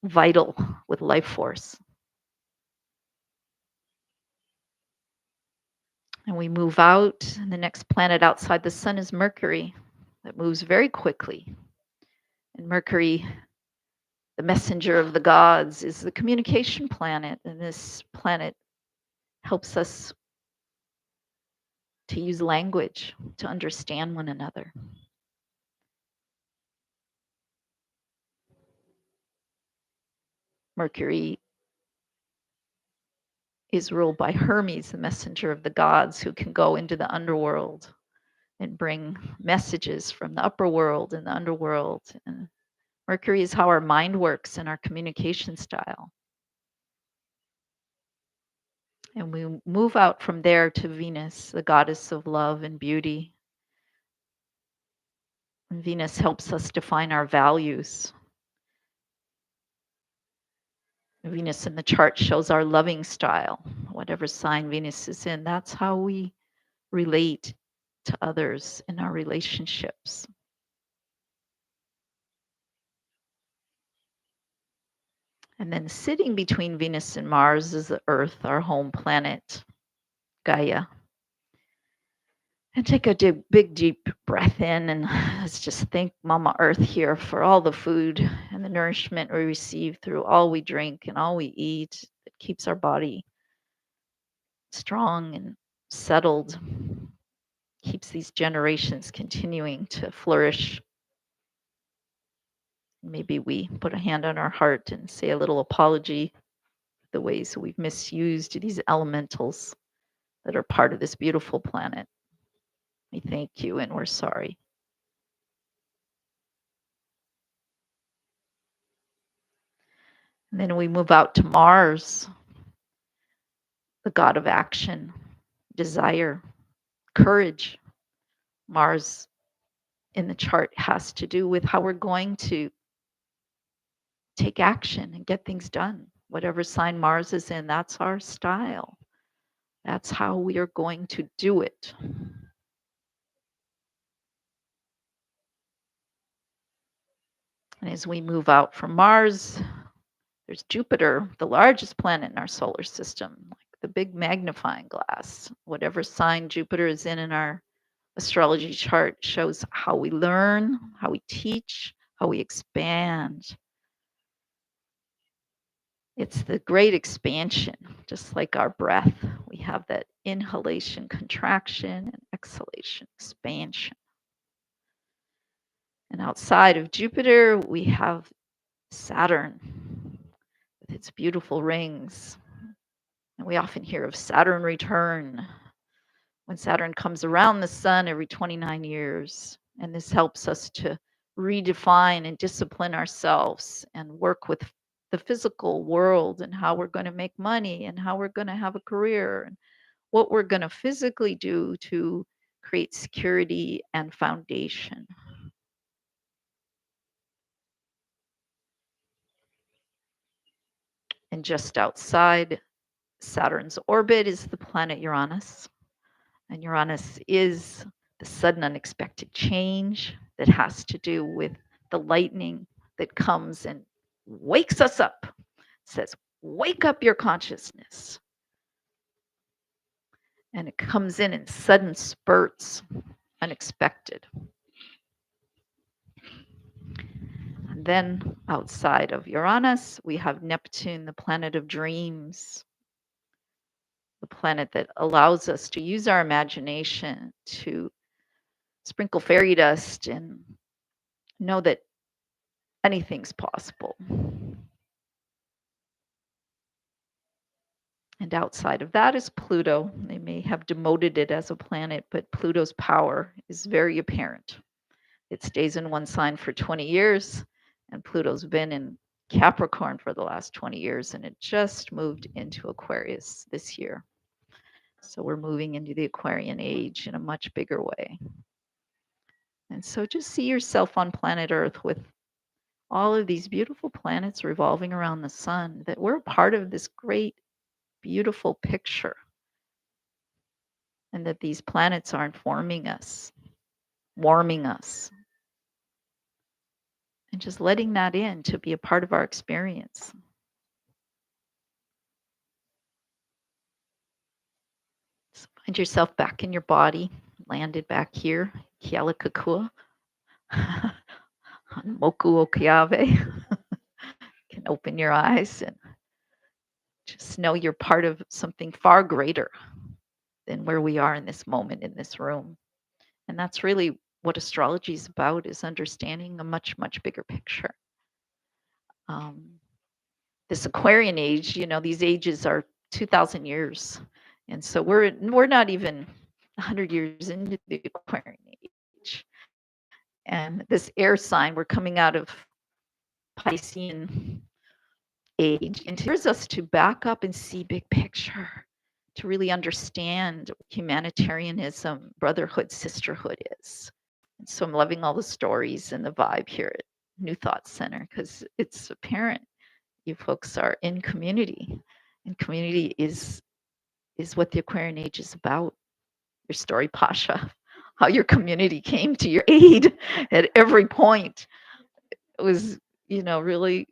vital with life force. And we move out, and the next planet outside the sun is Mercury, that moves very quickly. And Mercury, the messenger of the gods, is the communication planet, and this planet helps us to use language to understand one another. Mercury is ruled by Hermes, the messenger of the gods, who can go into the underworld and bring messages from the upper world and the underworld. And Mercury is how our mind works and our communication style. And we move out from there to Venus, the goddess of love and beauty. And Venus helps us define our values. Venus in the chart shows our loving style. Whatever sign Venus is in, that's how we relate to others in our relationships. And then sitting between Venus and Mars is the Earth, our home planet, Gaia. And take a big, deep breath in, and let's just thank Mama Earth here for all the food and the nourishment we receive through all we drink and all we eat. It keeps our body strong and settled, keeps these generations continuing to flourish. Maybe we put a hand on our heart and say a little apology for the ways we've misused these elementals that are part of this beautiful planet. We thank you and we're sorry. And then we move out to Mars, the god of action, desire, courage. Mars in the chart has to do with how we're going to take action and get things done. Whatever sign Mars is in, that's our style. That's how we are going to do it. And as we move out from Mars, there's Jupiter, the largest planet in our solar system, like the big magnifying glass. Whatever sign Jupiter is in our astrology chart shows how we learn, how we teach, how we expand. It's the great expansion, just like our breath. We have that inhalation, contraction, and exhalation, expansion. And outside of Jupiter, we have Saturn with its beautiful rings. And we often hear of Saturn return when Saturn comes around the sun every 29 years. And this helps us to redefine and discipline ourselves and work with the physical world and how we're going to make money and how we're going to have a career and what we're going to physically do to create security and foundation. And just outside Saturn's orbit is the planet Uranus. And Uranus is the sudden unexpected change that has to do with the lightning that comes and wakes us up. It says, wake up your consciousness. And it comes in sudden spurts, unexpected. And then outside of Uranus, we have Neptune, the planet of dreams, the planet that allows us to use our imagination to sprinkle fairy dust and know that anything's possible. And outside of that is Pluto. They may have demoted it as a planet, but Pluto's power is very apparent. It stays in one sign for 20 years, and Pluto's been in Capricorn for the last 20 years, and it just moved into Aquarius this year. So we're moving into the Aquarian age in a much bigger way. And so just see yourself on planet Earth with all of these beautiful planets revolving around the sun, that we're a part of this great, beautiful picture. And that these planets are informing us, warming us, and just letting that in to be a part of our experience. So find yourself back in your body, landed back here, Kealakekua, on Moku Okeave. You can open your eyes and just know you're part of something far greater than where we are in this moment in this room. And that's really what astrology is about, is understanding a much, much bigger picture. This Aquarian age, these ages are 2,000 years. And so we're not even 100 years into the Aquarian age. And this air sign, we're coming out of Piscean age, and it teaches us to back up and see big picture, to really understand what humanitarianism, brotherhood, sisterhood is. And so I'm loving all the stories and the vibe here at New Thought Center, because it's apparent you folks are in community, and community is what the Aquarian age is about. Your story, Pasha, how your community came to your aid at every point. It was, really,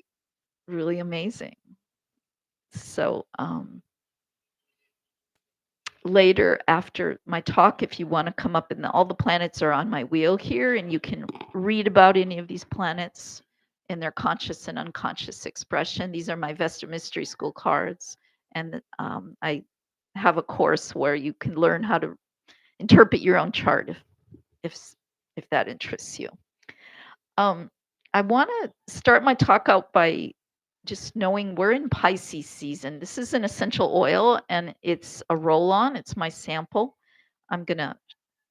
really amazing. So later after my talk, if you want to come up, and all the planets are on my wheel here, and you can read about any of these planets in their conscious and unconscious expression. These are my Vesta Mystery School cards, and I have a course where you can learn how to interpret your own chart if that interests you. I want to start my talk out by just knowing we're in Pisces season. This is an essential oil, and it's a roll-on. It's my sample. I'm going to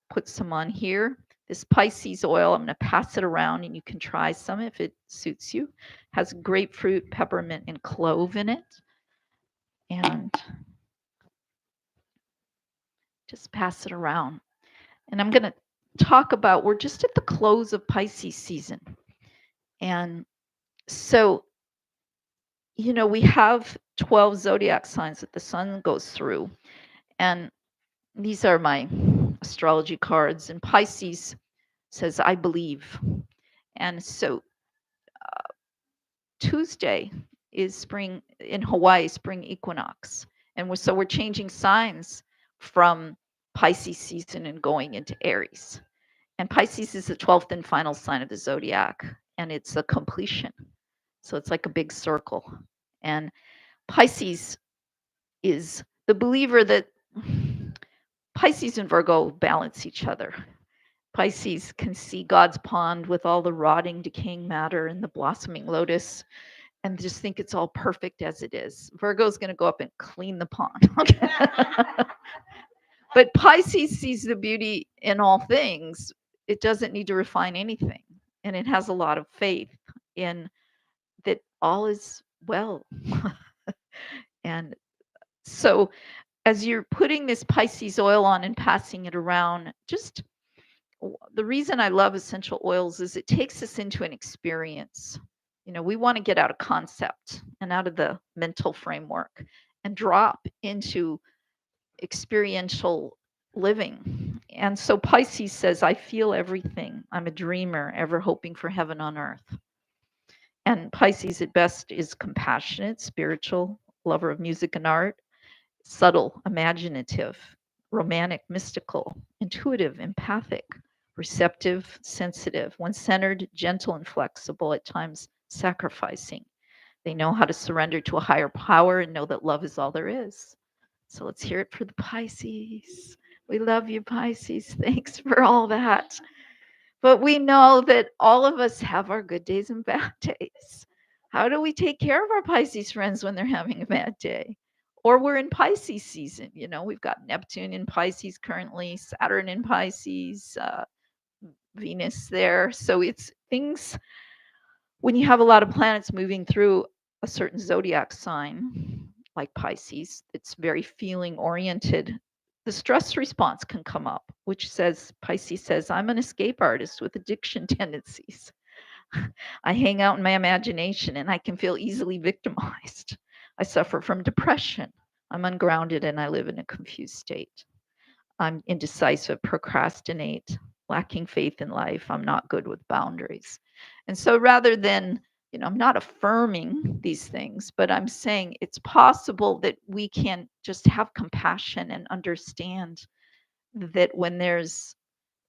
put some on here. This Pisces oil, I'm going to pass it around, and you can try some if it suits you. It has grapefruit, peppermint, and clove in it. And just pass it around. And I'm going to talk about, we're just at the close of Pisces season. And so, we have 12 zodiac signs that the sun goes through. And these are my astrology cards. And Pisces says, I believe. And so Tuesday is spring in Hawaii, spring equinox. And so we're changing signs from Pisces season and going into Aries. And Pisces is the 12th and final sign of the zodiac. And it's a completion. So it's like a big circle. And Pisces is the believer that Pisces and Virgo balance each other. Pisces can see God's pond with all the rotting, decaying matter and the blossoming lotus and just think it's all perfect as it is. Virgo's going to go up and clean the pond. Okay? But Pisces sees the beauty in all things. It doesn't need to refine anything. And it has a lot of faith in that all is well. And so as you're putting this Pisces oil on and passing it around, just the reason I love essential oils is it takes us into an experience. We want to get out of concept and out of the mental framework and drop into experiential living. And so Pisces says, I feel everything. I'm a dreamer, ever hoping for heaven on earth. And Pisces at best is compassionate, spiritual, lover of music and art, subtle, imaginative, romantic, mystical, intuitive, empathic, receptive, sensitive, one-centered, gentle, and flexible, at times sacrificing. They know how to surrender to a higher power and know that love is all there is. So let's hear it for the Pisces. We love you, Pisces. Thanks for all that. But we know that all of us have our good days and bad days. How do we take care of our Pisces friends when they're having a bad day? Or we're in Pisces season. We've got Neptune in Pisces currently, Saturn in Pisces, Venus there. So it's things, when you have a lot of planets moving through a certain zodiac sign, like Pisces, it's very feeling oriented. The stress response can come up, which says, Pisces says, I'm an escape artist with addiction tendencies. I hang out in my imagination and I can feel easily victimized. I suffer from depression. I'm ungrounded and I live in a confused state. I'm indecisive, procrastinate, lacking faith in life. I'm not good with boundaries. And so rather than, I'm not affirming these things, but I'm saying it's possible that we can just have compassion and understand that when there's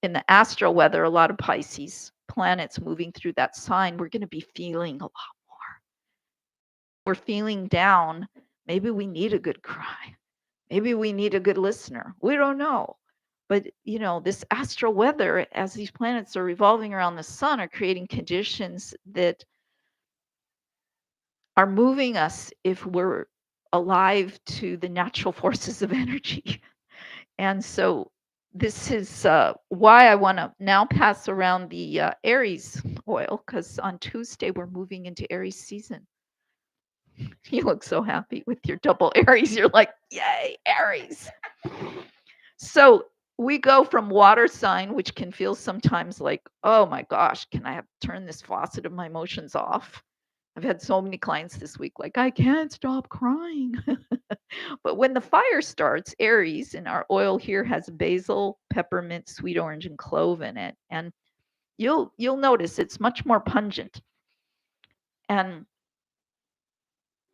in the astral weather, a lot of Pisces planets moving through that sign, we're going to be feeling a lot more. We're feeling down. Maybe we need a good cry. Maybe we need a good listener. We don't know. But, this astral weather, as these planets are revolving around the sun, are creating conditions that are moving us if we're alive to the natural forces of energy. And so this is why I want to now pass around the Aries oil, because on Tuesday we're moving into Aries season. You look so happy with your double Aries. You're like, yay, Aries. So we go from water sign, which can feel sometimes like, oh my gosh, can I have to turn this faucet of my emotions off? I've had so many clients this week, like, I can't stop crying. But when the fire starts, Aries, and our oil here has basil, peppermint, sweet orange, and clove in it. And you'll notice it's much more pungent. And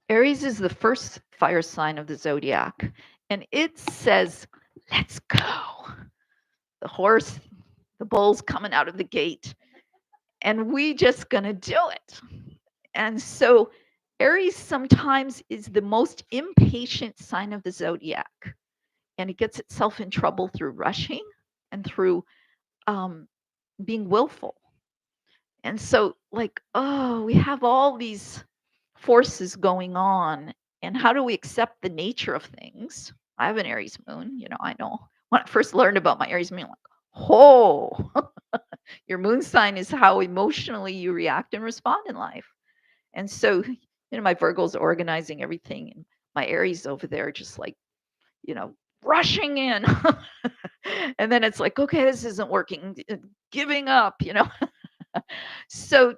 Aries is the first fire sign of the zodiac. And it says, let's go. The horse, the bull's coming out of the gate. And we just gonna do it. And so Aries sometimes is the most impatient sign of the zodiac. And it gets itself in trouble through rushing and through being willful. And so, like, oh, we have all these forces going on. And how do we accept the nature of things? I have an Aries moon. I know when I first learned about my Aries moon, I'm like, oh, your moon sign is how emotionally you react and respond in life. And so, my Virgo's organizing everything, and my Aries over there just like, rushing in. And then it's like, okay, this isn't working, giving up. So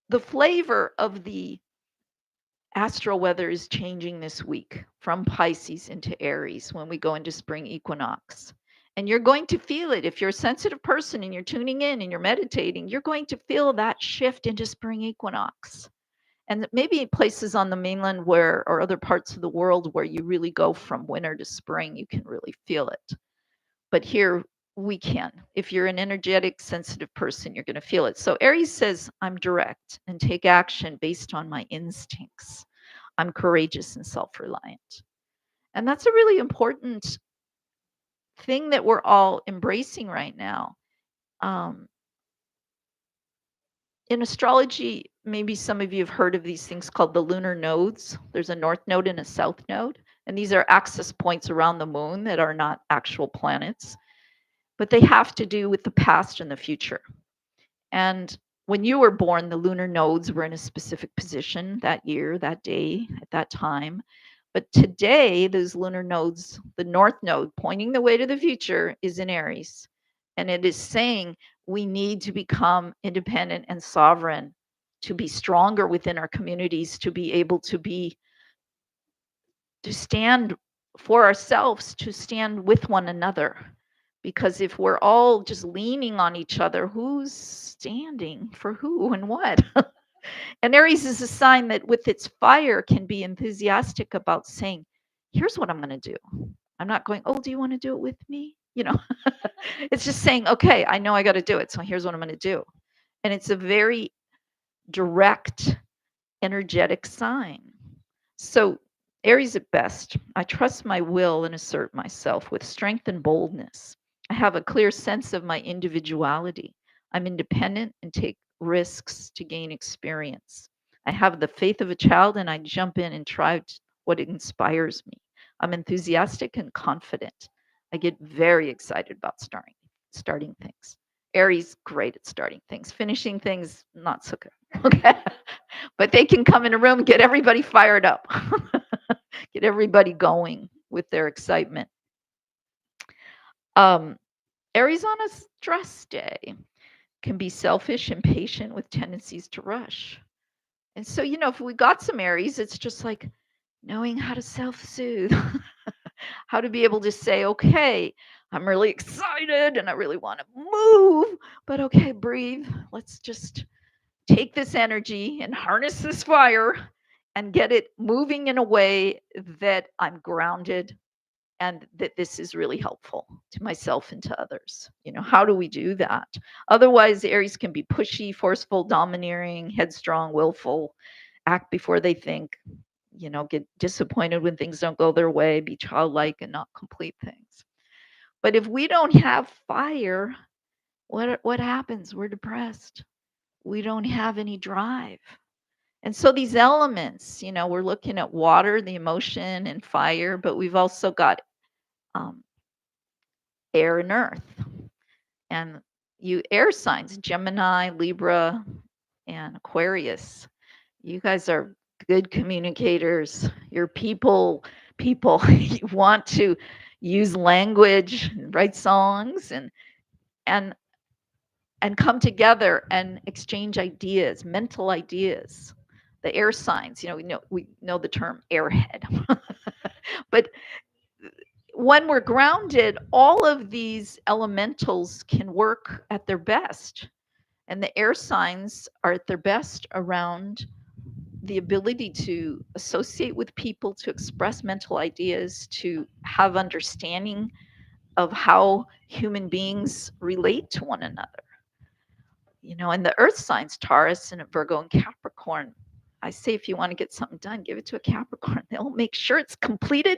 the flavor of the astral weather is changing this week from Pisces into Aries when we go into spring equinox. And you're going to feel it. If you're a sensitive person and you're tuning in and you're meditating, you're going to feel that shift into spring equinox. And maybe places on the mainland or other parts of the world where you really go from winter to spring, you can really feel it. But here we can. If you're an energetic, sensitive person, you're going to feel it. So Aries says, I'm direct and take action based on my instincts. I'm courageous and self-reliant. And that's a really important thing that we're all embracing right now. In astrology, maybe some of you have heard of these things called the lunar nodes. There's a north node and a south node. And these are access points around the moon that are not actual planets. But they have to do with the past and the future. And when you were born, the lunar nodes were in a specific position that year, that day, at that time. But today, those lunar nodes, the north node pointing the way to the future, is in Aries. And it is saying we need to become independent and sovereign, to be stronger within our communities, to be able to stand for ourselves, to stand with one another. Because if we're all just leaning on each other, who's standing for who and what? And Aries is a sign that with its fire can be enthusiastic about saying, here's what I'm going to do. I'm not going, oh, do you want to do it with me? It's just saying, okay, I know I got to do it. So here's what I'm going to do. And it's a very direct, energetic sign. So Aries at best, I trust my will and assert myself with strength and boldness. I have a clear sense of my individuality. I'm independent and take risks to gain experience. I have the faith of a child and I jump in and try what inspires me. I'm enthusiastic and confident. I get very excited about starting things. Aries, great at starting things. Finishing things, not so good. Okay. But they can come in a room, get everybody fired up, get everybody going with their excitement. Aries on a stress day can be selfish, impatient with tendencies to rush. And so, if we got some Aries, it's just like, knowing how to self-soothe, how to be able to say, okay, I'm really excited and I really want to move, but okay, breathe. Let's just take this energy and harness this fire and get it moving in a way that I'm grounded and that this is really helpful to myself and to others. How do we do that? Otherwise, Aries can be pushy, forceful, domineering, headstrong, willful, act before they think, get disappointed when things don't go their way, be childlike and not complete things. But if we don't have fire, what happens? We're depressed. We don't have any drive. And so these elements, we're looking at water, the emotion, and fire, but we've also got air and earth. And you air signs, Gemini, Libra, and Aquarius. You guys are good communicators. You're people. You want to use language, write songs, and come together and exchange ideas, mental ideas. The air signs, we know the term airhead. But when we're grounded, all of these elementals can work at their best. And the air signs are at their best around the ability to associate with people, to express mental ideas, to have understanding of how human beings relate to one another. And the earth signs, Taurus and Virgo and Capricorn. I say if you want to get something done, give it to a Capricorn. They'll make sure it's completed.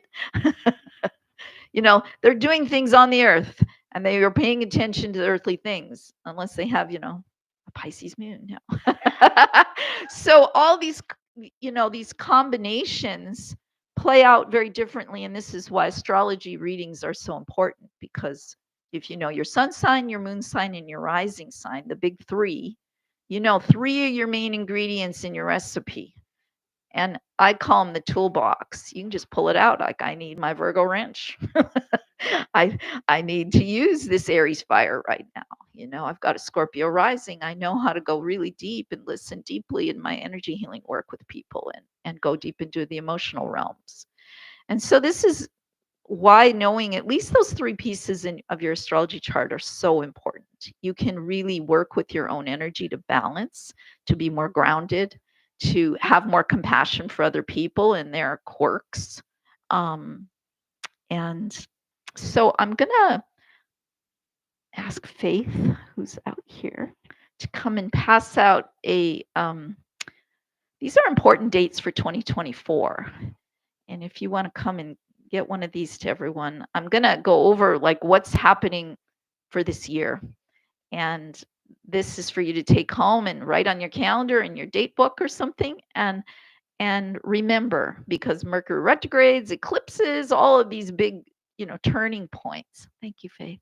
They're doing things on the earth and they are paying attention to the earthly things, unless they have, a Pisces moon. No. So all these, these combinations play out very differently. And this is why astrology readings are so important, because if you know your sun sign, your moon sign, and your rising sign, the big three, 3 of your main ingredients in your recipe. And I call them the toolbox. You can just pull it out. Like, I need my Virgo wrench. I need to use this Aries fire right now. I've got a Scorpio rising. I know how to go really deep and listen deeply in my energy healing work with people and go deep into the emotional realms. And so this is why knowing at least those 3 pieces of your astrology chart are so important. You can really work with your own energy to balance, to be more grounded, to have more compassion for other people and their quirks. And so I'm going to ask Faith, who's out here, to come and pass out these are important dates for 2024. And if you want to come and get one of these to everyone, I'm going to go over like what's happening for this year. And this is for you to take home and write on your calendar in your date book or something. And remember, because Mercury retrogrades, eclipses, all of these big, turning points. Thank you, Faith.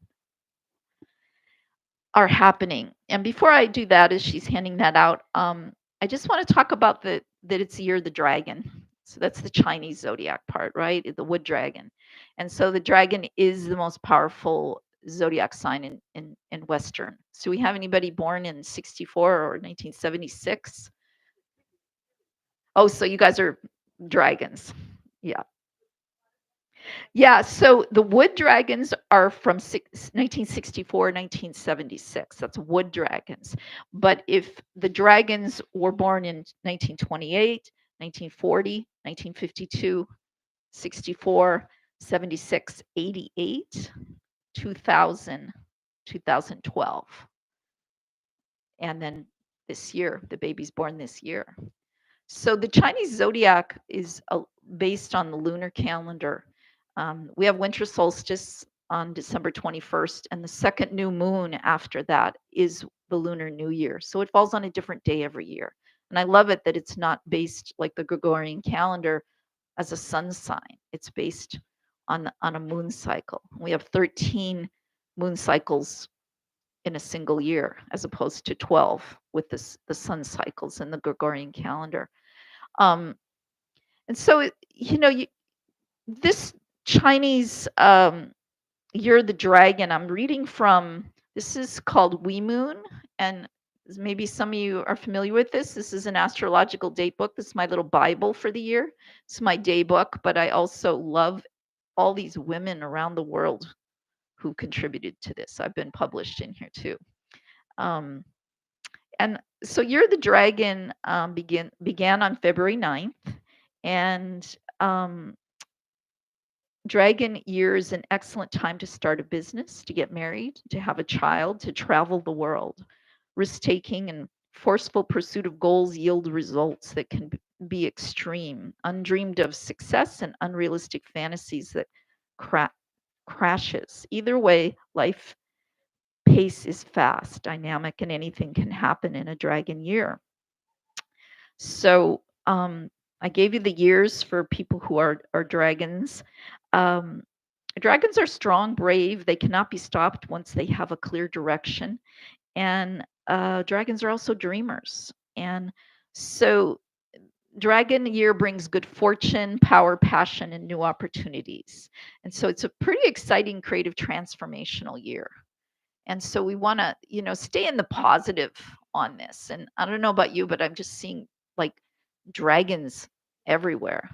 Are happening. And before I do that, as she's handing that out, I just want to talk about that it's the year of the dragon. So that's the Chinese zodiac part, right? The wood dragon. And so the dragon is the most powerful zodiac sign in Western. So we have anybody born in 64 or 1976? Oh, so you guys are dragons. Yeah. Yeah, so the wood dragons are from 1964, 1976. That's wood dragons. But if the dragons were born in 1928, 1940, 1952, 64, 76, 88, 2000, 2012. And then this year, the baby's born this year. So the Chinese zodiac is based on the lunar calendar. We have winter solstice on December 21st, and the second new moon after that is the Lunar New Year. So it falls on a different day every year. And I love it that it's not based like the Gregorian calendar as a sun sign. It's based on a moon cycle. We have 13 moon cycles in a single year, as opposed to 12 with the sun cycles in the Gregorian calendar. And so, this Chinese year of the dragon, I'm reading from, this is called Wee Moon, and maybe some of you are familiar with this. This is an astrological date book. This is my little Bible for the year. It's my day book, but I also love all these women around the world who contributed to this. I've been published in here too. And so Year of the Dragon began on February 9th. And Dragon year is an excellent time to start a business, to get married, to have a child, to travel the world. Risk-taking and forceful pursuit of goals yield results that can be extreme, undreamed of success and unrealistic fantasies that crashes. Either way, life pace is fast, dynamic, and anything can happen in a dragon year. So I gave you the years for people who are dragons. Dragons are strong, brave. They cannot be stopped once they have a clear direction. And dragons are also dreamers. And so dragon year brings good fortune, power, passion, and new opportunities. And so it's a pretty exciting, creative, transformational year. And so we want to, stay in the positive on this. And I don't know about you, but I'm just seeing like dragons everywhere.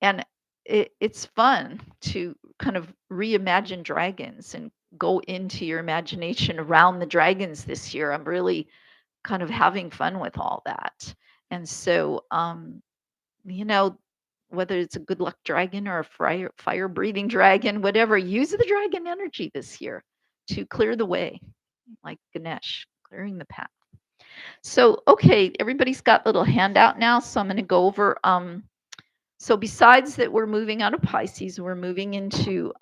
And it's fun to kind of reimagine dragons and go into your imagination around the dragons this year. I'm really kind of having fun with all that. And so, whether it's a good luck dragon or a fire breathing dragon, whatever, use the dragon energy this year to clear the way, like Ganesh, clearing the path. So, okay, everybody's got a little handout now. So I'm going to go over, so besides that, we're moving out of Pisces, we're moving into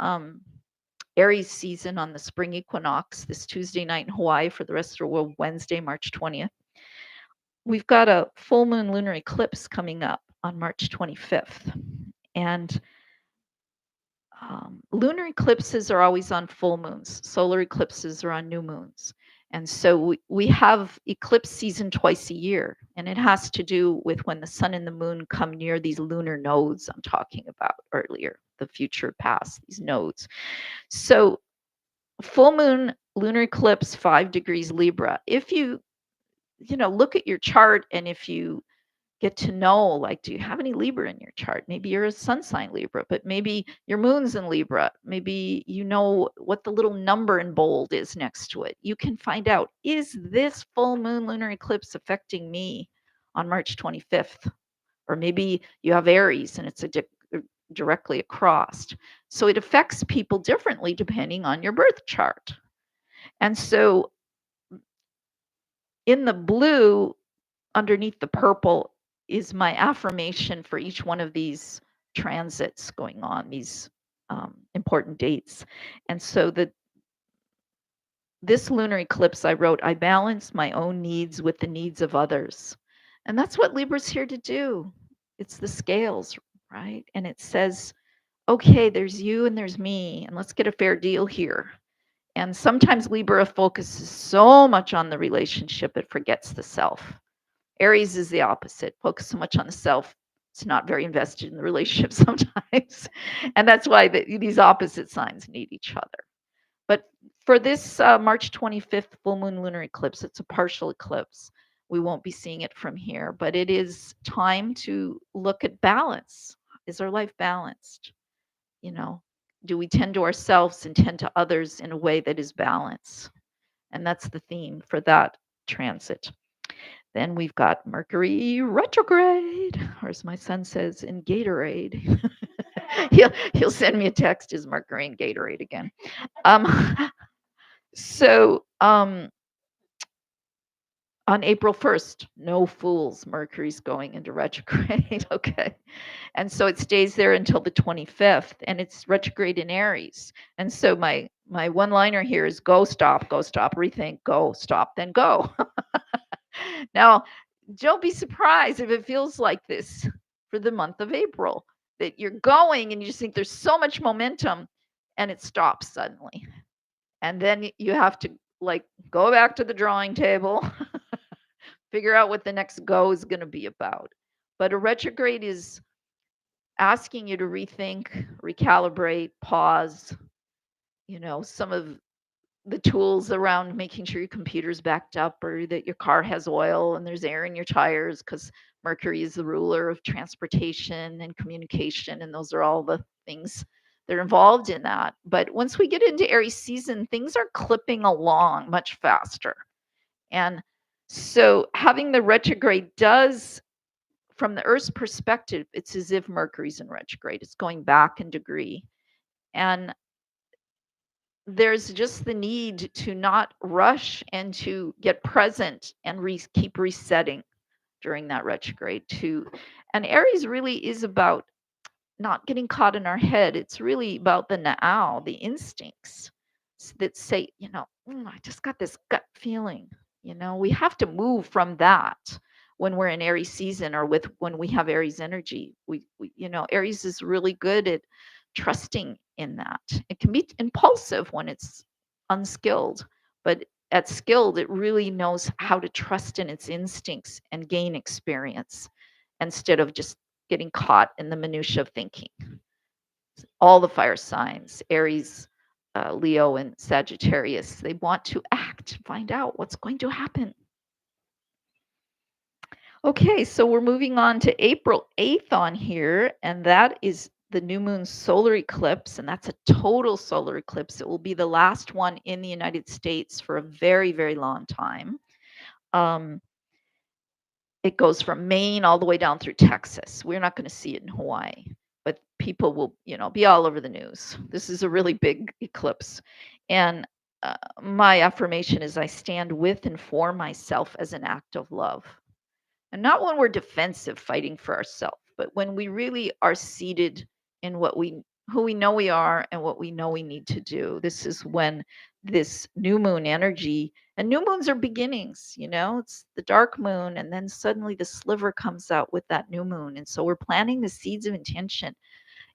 Aries season on the spring equinox this Tuesday night in Hawaii, for the rest of the world Wednesday, March 20th. We've got a full moon lunar eclipse coming up on March 25th. And lunar eclipses are always on full moons. Solar eclipses are on new moons. And so we have eclipse season twice a year. And it has to do with when the sun and the moon come near these lunar nodes I'm talking about earlier, the future past, these nodes. So full moon lunar eclipse, 5 degrees Libra. If you look at your chart, and if you get to know, like, do you have any Libra in your chart? Maybe you're a sun sign Libra, but maybe your moon's in Libra. Maybe you know what the little number in bold is next to it. You can find out, is this full moon lunar eclipse affecting me on March 25th? Or maybe you have Aries and it's directly across. So it affects people differently depending on your birth chart. And so in the blue, underneath the purple, is my affirmation for each one of these transits going on, these important dates. And so this lunar eclipse, I wrote, I balance my own needs with the needs of others. And that's what Libra's here to do. It's the scales, right? And it says, okay, there's you and there's me, and let's get a fair deal here. And sometimes Libra focuses so much on the relationship, it forgets the self. Aries is the opposite, focus so much on the self, it's not very invested in the relationship sometimes. And that's why these opposite signs need each other. But for this March 25th full moon lunar eclipse, it's a partial eclipse. We won't be seeing it from here, but it is time to look at balance. Is our life balanced? Do we tend to ourselves and tend to others in a way that is balanced? And that's the theme for that transit. Then we've got Mercury retrograde, or as my son says, in Gatorade. he'll send me a text, is Mercury in Gatorade again? So on April 1st, no fools, Mercury's going into retrograde, okay? And so it stays there until the 25th, and it's retrograde in Aries. And so my one-liner here is go, stop, rethink, go, stop, then go. Now, don't be surprised if it feels like this for the month of April, that you're going and you just think there's so much momentum and it stops suddenly. And then you have to go back to the drawing table, figure out what the next go is going to be about. But a retrograde is asking you to rethink, recalibrate, pause, some of the tools around making sure your computer's backed up or that your car has oil and there's air in your tires, because Mercury is the ruler of transportation and communication, and those are all the things that are involved in that. But once we get into Aries season, things are clipping along much faster. And so having the retrograde does, from the Earth's perspective, it's as if Mercury's in retrograde. It's going back in degree. And there's just the need to not rush and to get present and keep resetting during that retrograde too. And Aries really is about not getting caught in our head. It's really about the now, the instincts that say, I just got this gut feeling. We have to move from that when we're in Aries season or when we have Aries energy. We Aries is really good at trusting in that. It can be impulsive when it's unskilled, but at skilled, it really knows how to trust in its instincts and gain experience instead of just getting caught in the minutia of thinking. All the fire signs, Aries, Leo, and Sagittarius, they want to act, find out what's going to happen. Okay, so we're moving on to April 8th on here, and that is the new moon solar eclipse, and that's a total solar eclipse. It will be the last one in the United States for a very, very long time. It goes from Maine all the way down through Texas. We're not going to see it in Hawaii, but people will, be all over the news. This is a really big eclipse. And my affirmation is I stand with and for myself as an act of love. And not when we're defensive fighting for ourselves, but when we really are seated in who we know we are and what we know we need to do. This is when this new moon energy, and new moons are beginnings, it's the dark moon, and then suddenly the sliver comes out with that new moon. And so we're planting the seeds of intention.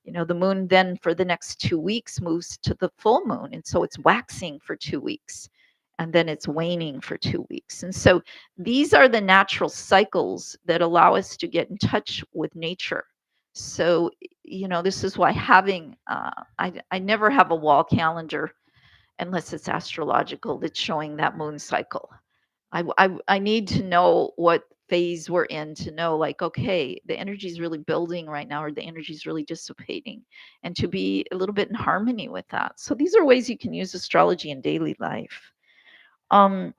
The moon then for the next 2 weeks moves to the full moon. And so it's waxing for 2 weeks. And then it's waning for 2 weeks. And so these are the natural cycles that allow us to get in touch with nature. So, this is why having, I never have a wall calendar unless it's astrological that's showing that moon cycle. I need to know what phase we're in to know, like, okay, the energy is really building right now, or the energy is really dissipating, and to be a little bit in harmony with that. So these are ways you can use astrology in daily life. And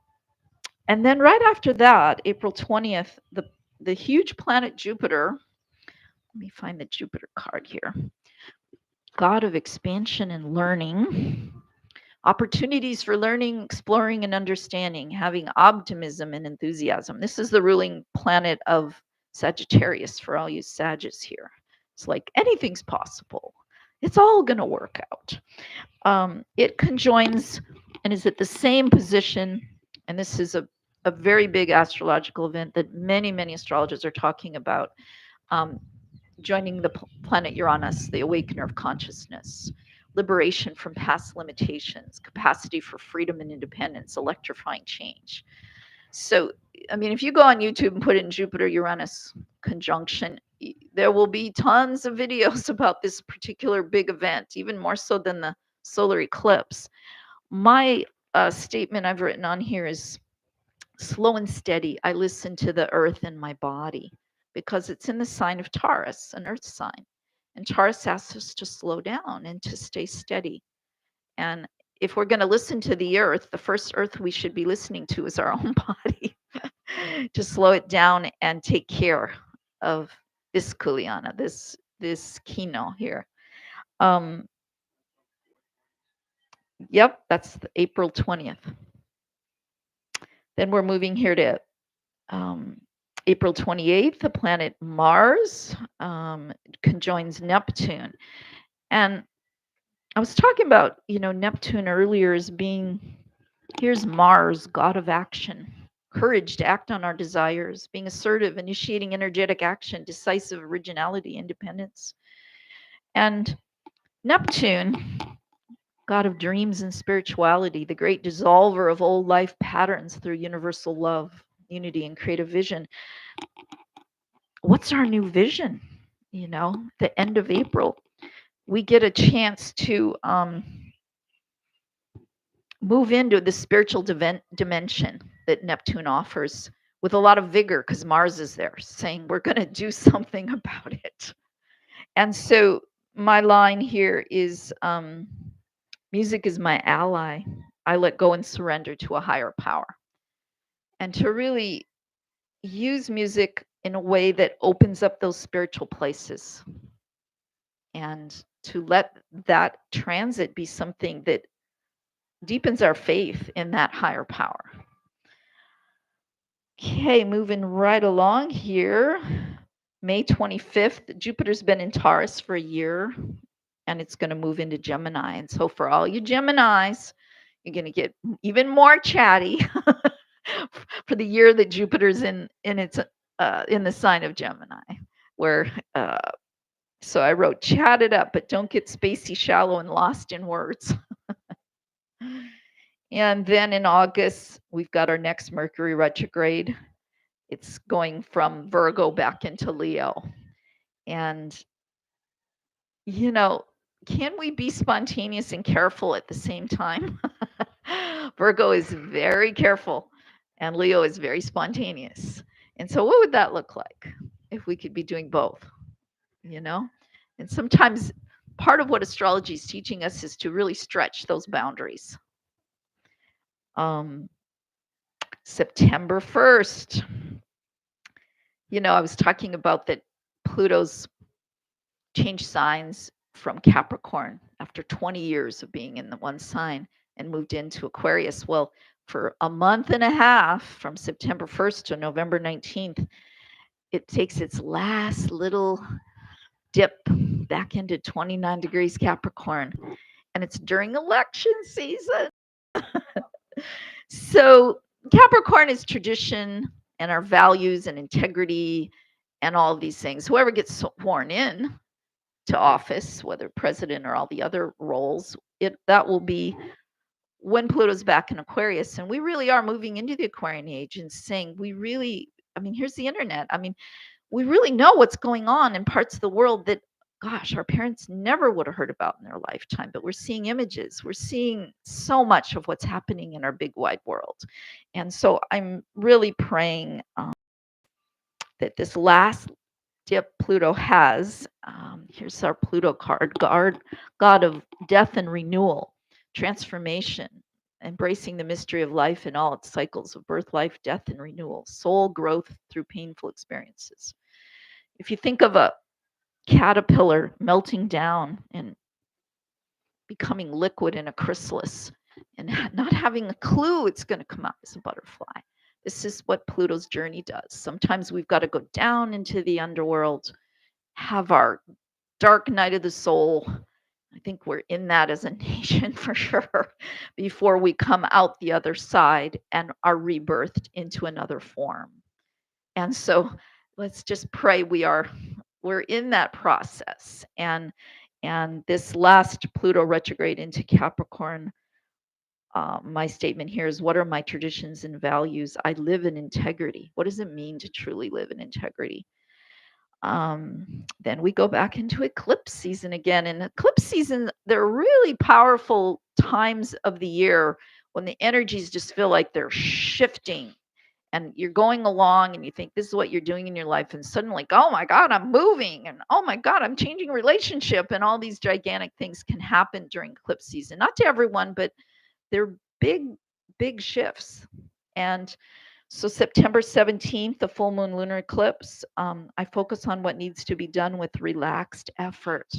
then right after that, April 20th, the huge planet Jupiter, let me find the Jupiter card here. God of expansion and learning, opportunities for learning, exploring, and understanding, having optimism and enthusiasm. This is the ruling planet of Sagittarius for all you Sagittarius here. It's like anything's possible. It's all going to work out. It conjoins and is at the same position, and this is a very big astrological event that many, many astrologers are talking about, joining the planet Uranus, the awakener of consciousness, liberation from past limitations, capacity for freedom and independence, electrifying change. So, if you go on YouTube and put in Jupiter-Uranus conjunction, there will be tons of videos about this particular big event, even more so than the solar eclipse. My statement I've written on here is slow and steady. I listen to the earth in my body because it's in the sign of Taurus, an earth sign. And Taurus asks us to slow down and to stay steady. And if we're going to listen to the earth, the first earth we should be listening to is our own body to slow it down and take care of this Kuliana, this Kino here. Yep, that's April 20th. Then we're moving here to April 28th, the planet Mars conjoins Neptune. And I was talking about, Neptune earlier as being, here's Mars, god of action, courage to act on our desires, being assertive, initiating energetic action, decisive originality, independence. And Neptune, god of dreams and spirituality, the great dissolver of old life patterns through universal love, unity, and creative vision. What's our new vision? The end of April, we get a chance to move into the spiritual dimension that Neptune offers with a lot of vigor, because Mars is there saying we're going to do something about it. And so my line here is music is my ally. I let go and surrender to a higher power. And to really use music in a way that opens up those spiritual places, and to let that transit be something that deepens our faith in that higher power. Okay, moving right along here. May 25th, Jupiter's been in Taurus for a year, and it's going to move into Gemini. And so for all you Geminis, you're going to get even more chatty for the year that Jupiter's in the sign of Gemini, where so I wrote chat it up, but don't get spacey, shallow, and lost in words. And then in August, we've got our next Mercury retrograde. It's going from Virgo back into Leo. And, you know, can we be spontaneous and careful at the same time? Virgo is very careful and Leo is very spontaneous. And so what would that look like if we could be doing both, you know? And sometimes part of what astrology is teaching us is to really stretch those boundaries. September 1st, you know, I was talking about that Pluto's changed signs from Capricorn after 20 years of being in the one sign and moved into Aquarius. Well, for a month and a half, from September 1st to November 19th, it takes its last little dip back into 29 degrees Capricorn. And it's during election season. So Capricorn is tradition and our values and integrity and all of these things. Whoever gets sworn in to office, whether president or all the other roles, that will be when Pluto's back in Aquarius. And we really are moving into the Aquarian age and saying we really, I mean, here's the internet. I mean, we really know what's going on in parts of the world that, gosh, our parents never would have heard about in their lifetime, but we're seeing images. We're seeing so much of what's happening in our big wide world. And so I'm really praying that this last dip Pluto has, here's our Pluto card, God of death and renewal, transformation, embracing the mystery of life in all its cycles of birth, life, death, and renewal, soul growth through painful experiences. If you think of a caterpillar melting down and becoming liquid in a chrysalis and not having a clue it's going to come out as a butterfly, this is what Pluto's journey does. Sometimes we've got to go down into the underworld, have our dark night of the soul. I think we're in that as a nation for sure, before we come out the other side and are rebirthed into another form. And so let's just pray we're in that process. And this last Pluto retrograde into Capricorn, my statement here is, what are my traditions and values? I live in integrity. What does it mean to truly live in integrity? Then we go back into eclipse season again. And eclipse season, they're really powerful times of the year when the energies just feel like they're shifting. And you're going along and you think this is what you're doing in your life. And suddenly, oh my God, I'm moving. And oh my God, I'm changing relationship. And all these gigantic things can happen during eclipse season. Not to everyone, but they're big, big shifts. And so September 17th, the full moon lunar eclipse, I focus on what needs to be done with relaxed effort.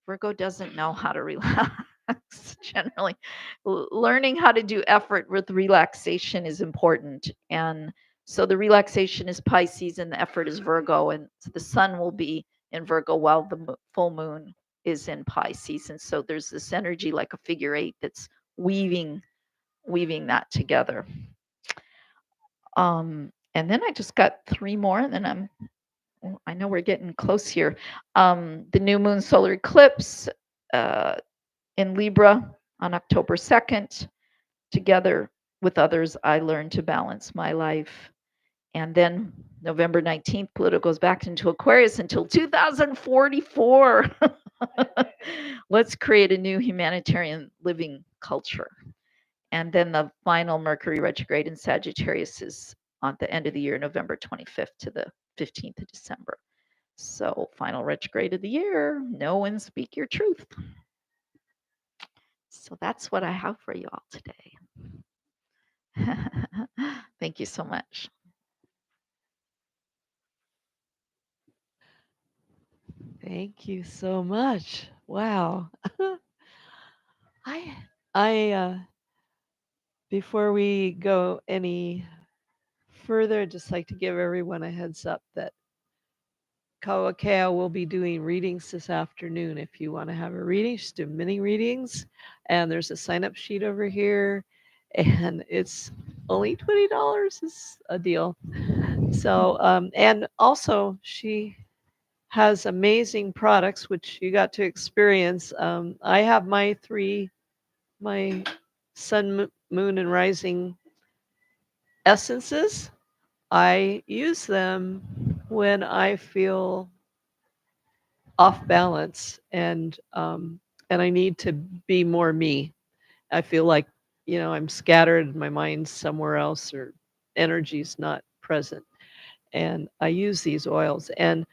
Virgo doesn't know how to relax generally. Learning how to do effort with relaxation is important. And so the relaxation is Pisces and the effort is Virgo. And the sun will be in Virgo while the full moon is in Pisces. And so there's this energy like a figure eight that's weaving that together. And then I just got 3 more, and then I know we're getting close here. The new moon solar eclipse in Libra on October 2nd. Together with others, I learned to balance my life. And then November 19th, Pluto goes back into Aquarius until 2044. Let's create a new humanitarian living culture. And then the final Mercury retrograde in Sagittarius is on the end of the year, November 25th to the 15th of December. So final retrograde of the year, know and speak your truth. So that's what I have for you all today. Thank you so much. Thank you so much. Wow. I before we go any further, I'd just like to give everyone a heads up that Kauakea will be doing readings this afternoon. If you want to have a reading, just do mini readings. And there's a sign up sheet over here. And it's only $20 is a deal. So, and also she has amazing products, which you got to experience. I have my sun, moon, and rising essences. I use them when I feel off balance and I need to be more me. I feel like, I'm scattered, my mind's somewhere else or energy's not present. And I use these oils. And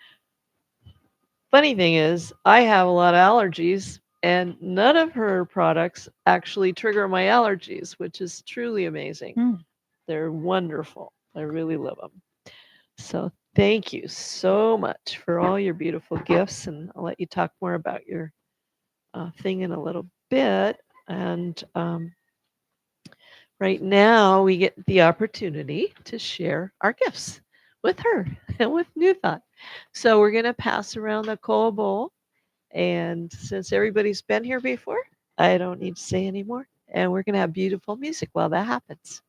funny thing is, I have a lot of allergies and none of her products actually trigger my allergies, which is truly amazing. They're wonderful. I really love them. So thank you so much for all your beautiful gifts. And I'll let you talk more about your thing in a little bit. And right now, we get the opportunity to share our gifts with her and with New Thought. So we're going to pass around the coal bowl. And since everybody's been here before, I don't need to say anymore. And we're going to have beautiful music while that happens.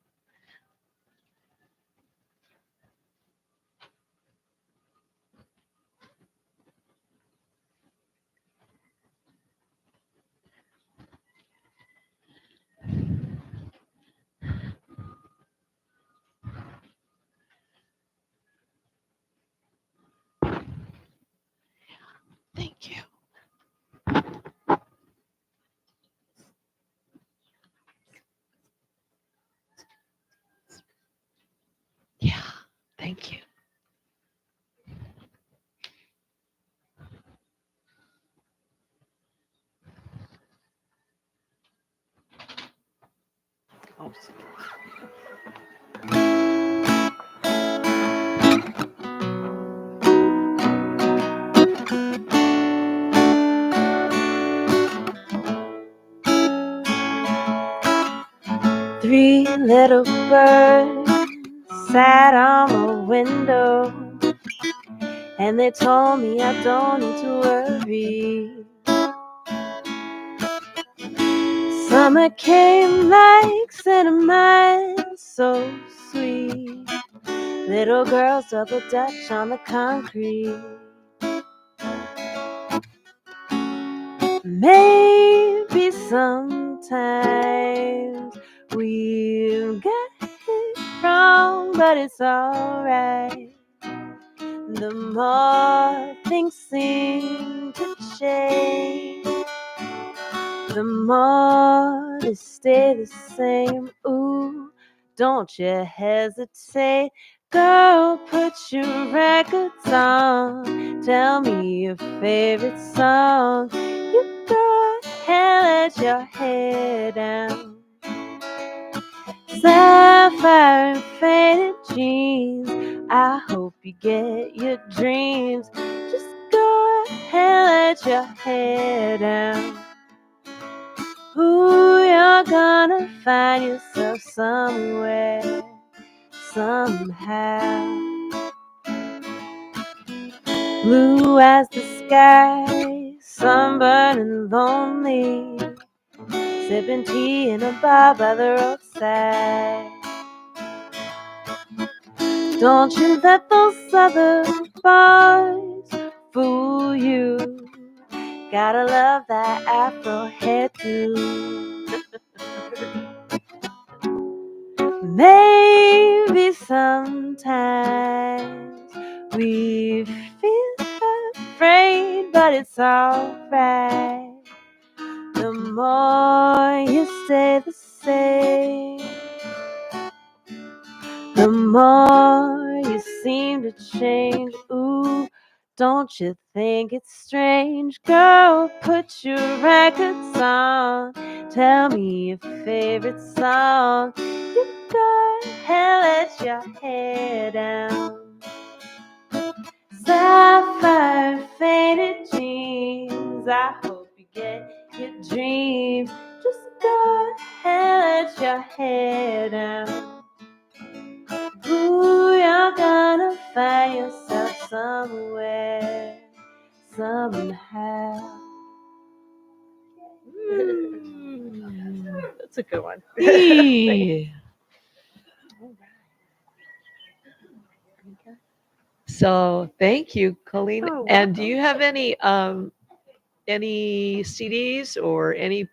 Thank you. Yeah, thank you. Oh, 3 little birds sat on the window, and they told me I don't need to worry. Summer came like cinnamon, so sweet. Little girls double dutch on the concrete. Maybe sometimes we've got it wrong, but it's alright. The more things seem to change, the more they stay the same. Ooh, don't you hesitate. Girl, put your records on. Tell me your favorite song. You go ahead, let your hair down. Sapphire and faded jeans, I hope you get your dreams. Just go ahead, let your hair down. Ooh, you're gonna find yourself somewhere, somehow. Blue as the sky, sunburned and lonely, sipping tea in a bar by the roadside. Don't you let those other bars fool you. Gotta love that afro hair too. Maybe sometimes we feel afraid, but it's alright. The more you stay the same, more you seem to change. Ooh, don't you think it's strange? Girl, put your records on. Tell me your favorite song. You go ahead, let your hair down. Sapphire faded jeans. I hope you get your dreams. Just go ahead, let your hair down. Ooh, you're gonna find yourself somewhere, somehow. That's a good one. Yee. So thank you, Colleen. Oh, And do welcome. you have any CDs or any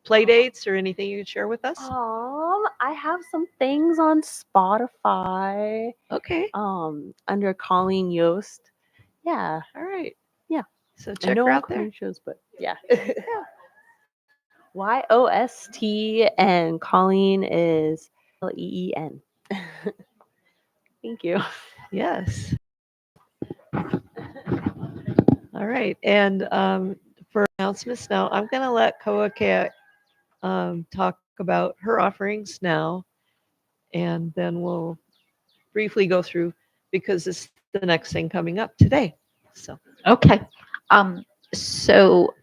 play dates or anything you could share with us? I have some things on Spotify. Okay. Under Colleen Yost. Yeah. All right. Yeah. So I check know her I'm out there. calling shows, but yeah. YOST and Colleen is LEEN. Thank you. Yes. All right. And for announcements now, I'm going to let Kauakea talk about her offerings now, and then we'll briefly go through because it's the next thing coming up today. So Okay. So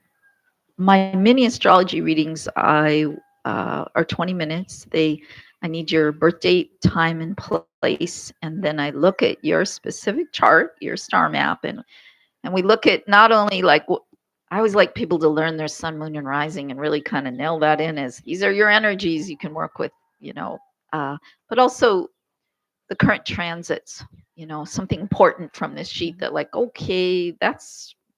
my mini astrology readings are 20 minutes. I need your birth date, time, and place, and then I look at your specific chart, your star map, and we look at not only like I always like people to learn their sun, moon, and rising and really kind of nail that in as these are your energies you can work with, but also the current transits, something important from this sheet that like, okay, that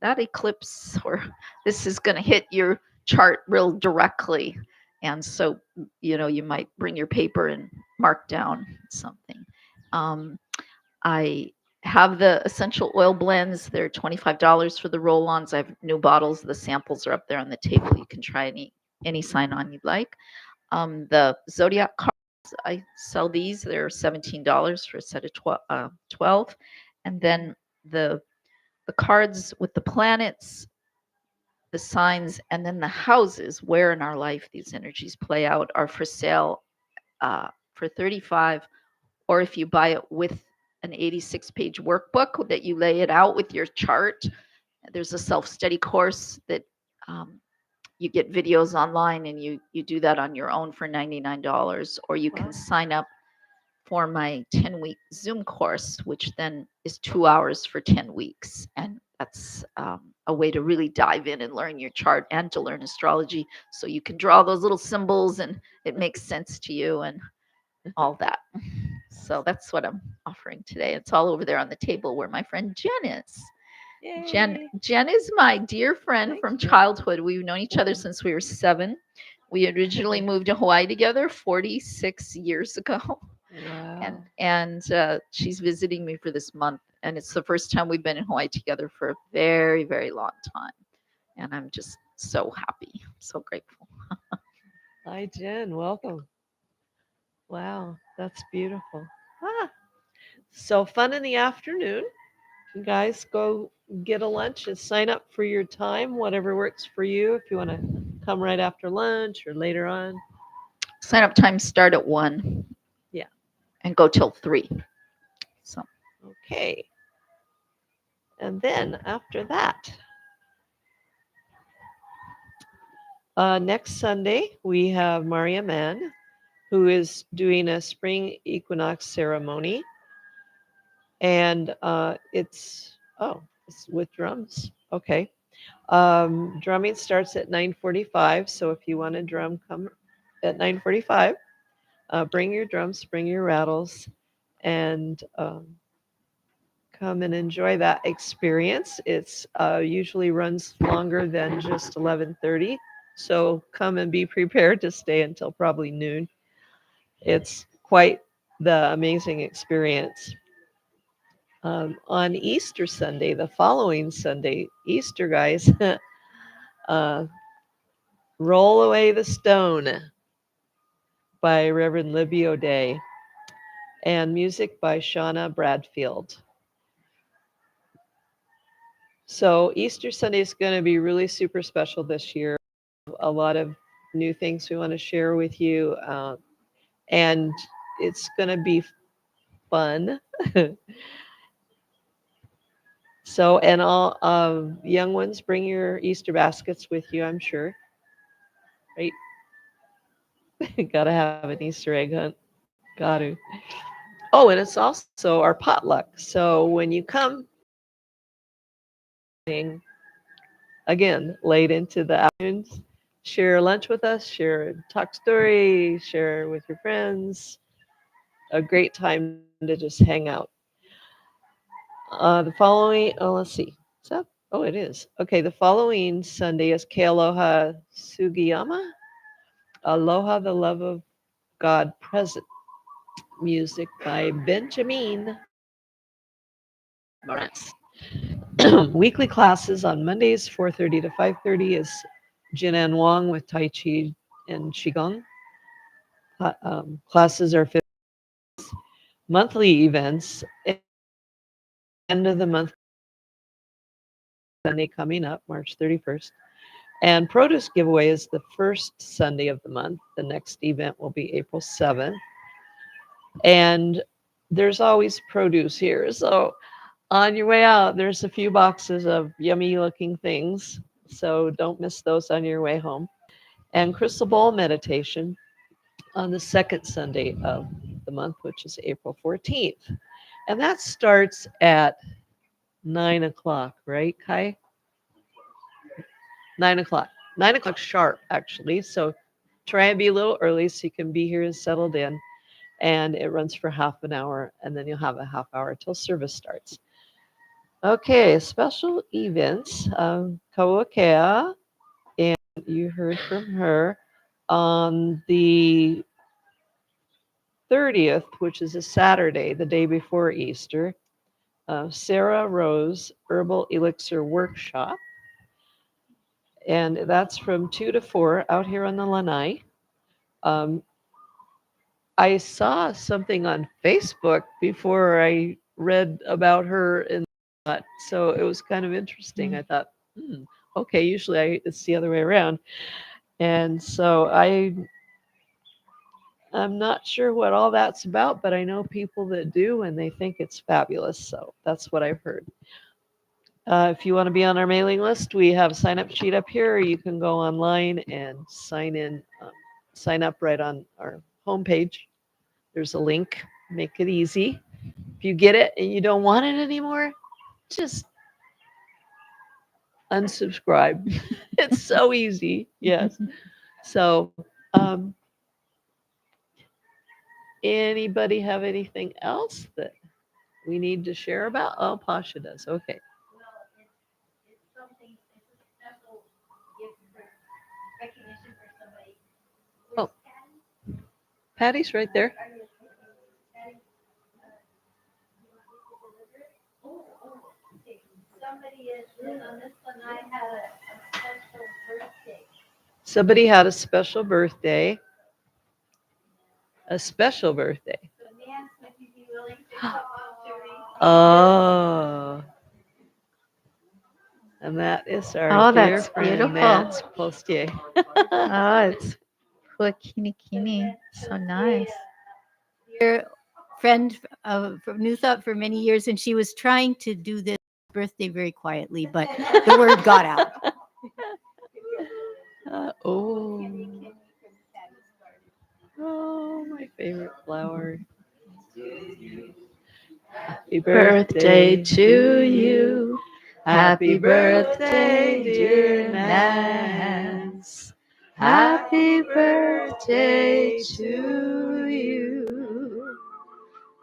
eclipse or this is going to hit your chart real directly. And so, you might bring your paper and mark down something. I have the essential oil blends. They're $25 for the roll-ons. I have new bottles. The samples are up there on the table. You can try any sign on you'd like. The zodiac cards, I sell these. They're $17 for a set of 12. And then the cards with the planets, the signs, and then the houses where in our life these energies play out are for sale for $35. Or if you buy it with an 86-page workbook that you lay it out with your chart, there's a self-study course that you get videos online and you do that on your own for $99, or you can sign up for my 10-week Zoom course, which then is 2 hours for 10 weeks. And that's a way to really dive in and learn your chart and to learn astrology so you can draw those little symbols and it makes sense to you and all that. So that's what I'm offering today. It's all over there on the table where my friend Jen is. Jen is my dear friend from childhood. We've known each other since we were 7. We originally moved to Hawaii together 46 years ago. Wow. And she's visiting me for this month. And it's the first time we've been in Hawaii together for a very, very long time. And I'm just so happy, so grateful. Hi, Jen. Welcome. Wow, that's beautiful. So fun in the afternoon. You guys go get a lunch and sign up for your time, whatever works for you. If you want to come right after lunch or later on. Sign up times start at 1. Yeah. And go till 3. So. Okay. And then after that, next Sunday, we have Maria Mann, who is doing a spring equinox ceremony. And it's with drums. Okay. Drumming starts at 9:45. So if you want to drum, come at 9:45. Bring your drums, bring your rattles, and come and enjoy that experience. It's usually runs longer than just 11:30. So come and be prepared to stay until probably noon. It's quite the amazing experience. On Easter Sunday, the following Sunday, Easter guys, Roll Away the Stone by Reverend Libby O'Day. and music by Shauna Bradfield. So Easter Sunday is going to be really super special this year. A lot of new things we want to share with you, and it's going to be fun. So, and all young ones, bring your Easter baskets with you, I'm sure. Right? Got to have an Easter egg hunt. Got to. Oh, and it's also our potluck. So when you come, again, late into the afternoons, share lunch with us, talk story, share with your friends. A great time to just hang out. The following, let's see. Is that? Oh, it is. Okay, the following Sunday is Ke Aloha Sugiyama. Aloha, the love of God present. Music by Benjamin Morris. Weekly classes on Mondays, 4:30 to 5:30 is Jinan Wang with Tai Chi and Qigong. Classes are monthly events. End of the month Sunday coming up, March 31st. And produce giveaway is the first Sunday of the month. The next event will be April 7th. And there's always produce here. So on your way out, there's a few boxes of yummy looking things. So don't miss those on your way home. And crystal ball meditation on the second Sunday of the month, which is April 14th. And that starts at 9 o'clock, right, Kai? 9 o'clock. 9 o'clock sharp, actually. So try and be a little early so you can be here and settled in. And it runs for half an hour, and then you'll have a half hour till service starts. Okay, special events. Kauakea, and you heard from her on the 30th, which is a Saturday, the day before Easter. Sarah Rose Herbal Elixir Workshop. And that's from 2 to 4 out here on the lanai. I saw something on Facebook before I read about her, and so it was kind of interesting. I thought, okay, usually it's the other way around. And so I'm not sure what all that's about, but I know people that do, and they think it's fabulous. So that's what I've heard. If you want to be on our mailing list, we have a sign up sheet up here. Or you can go online and sign in, sign up right on our homepage. There's a link. Make it easy. If you get it and you don't want it anymore, just unsubscribe. It's so easy. Yes. So, anybody have anything else that we need to share about? Oh, Pasha does. Okay. Oh, Patty's right there. Somebody had a special birthday. A special birthday. Oh. And that is our dear that's friend beautiful. Nance Postier. Oh, it's kini. So nice. Dear friend from New Thought for many years, and she was trying to do this birthday very quietly, but the word got out. Oh, my favorite flower. Happy birthday to you. Happy birthday, dear Nance. Happy birthday to you.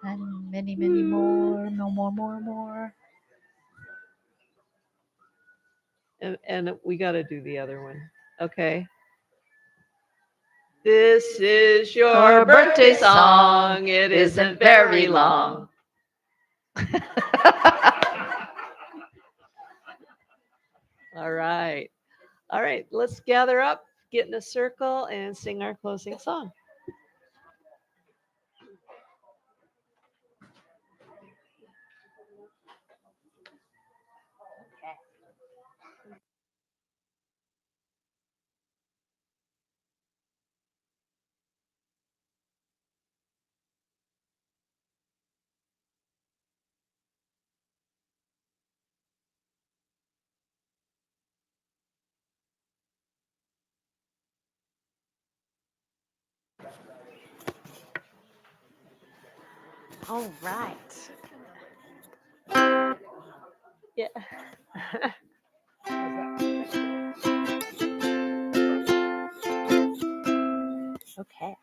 And many, many more. More. And we got to do the other one. Okay. This is your birthday song. It isn't very long. All right. All right. Let's gather up, get in a circle, and sing our closing song. All right. Yeah. Okay.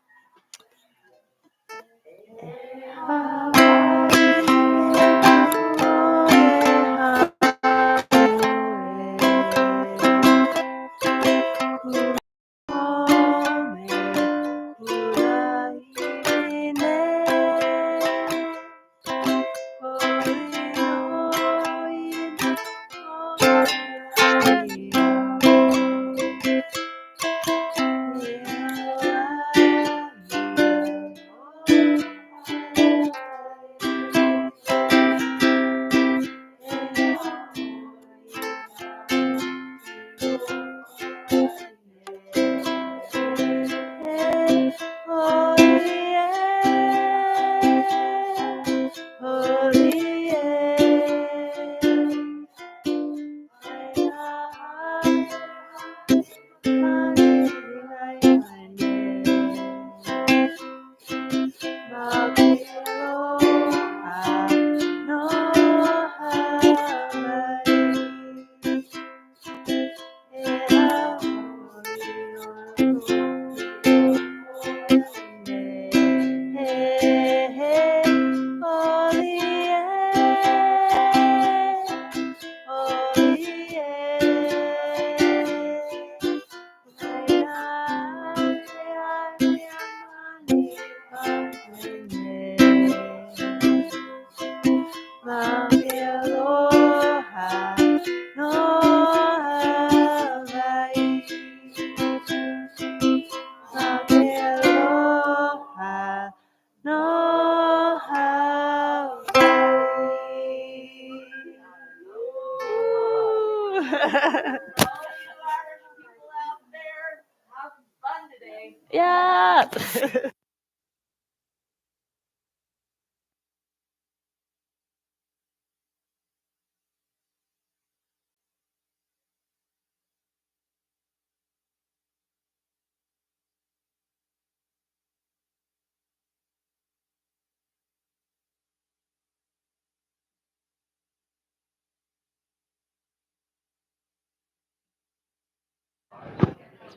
Yeah.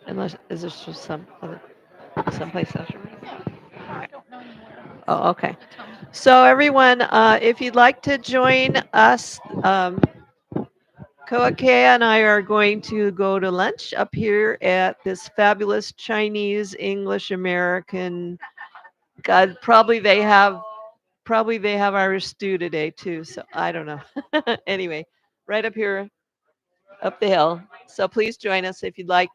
Unless, is there just someplace else? Okay. Oh, okay. So everyone, if you'd like to join us, Kauakea and I are going to go to lunch up here at this fabulous Chinese English American. God, probably they have Irish stew today too. So I don't know. Anyway, right up here, up the hill. So please join us if you'd like.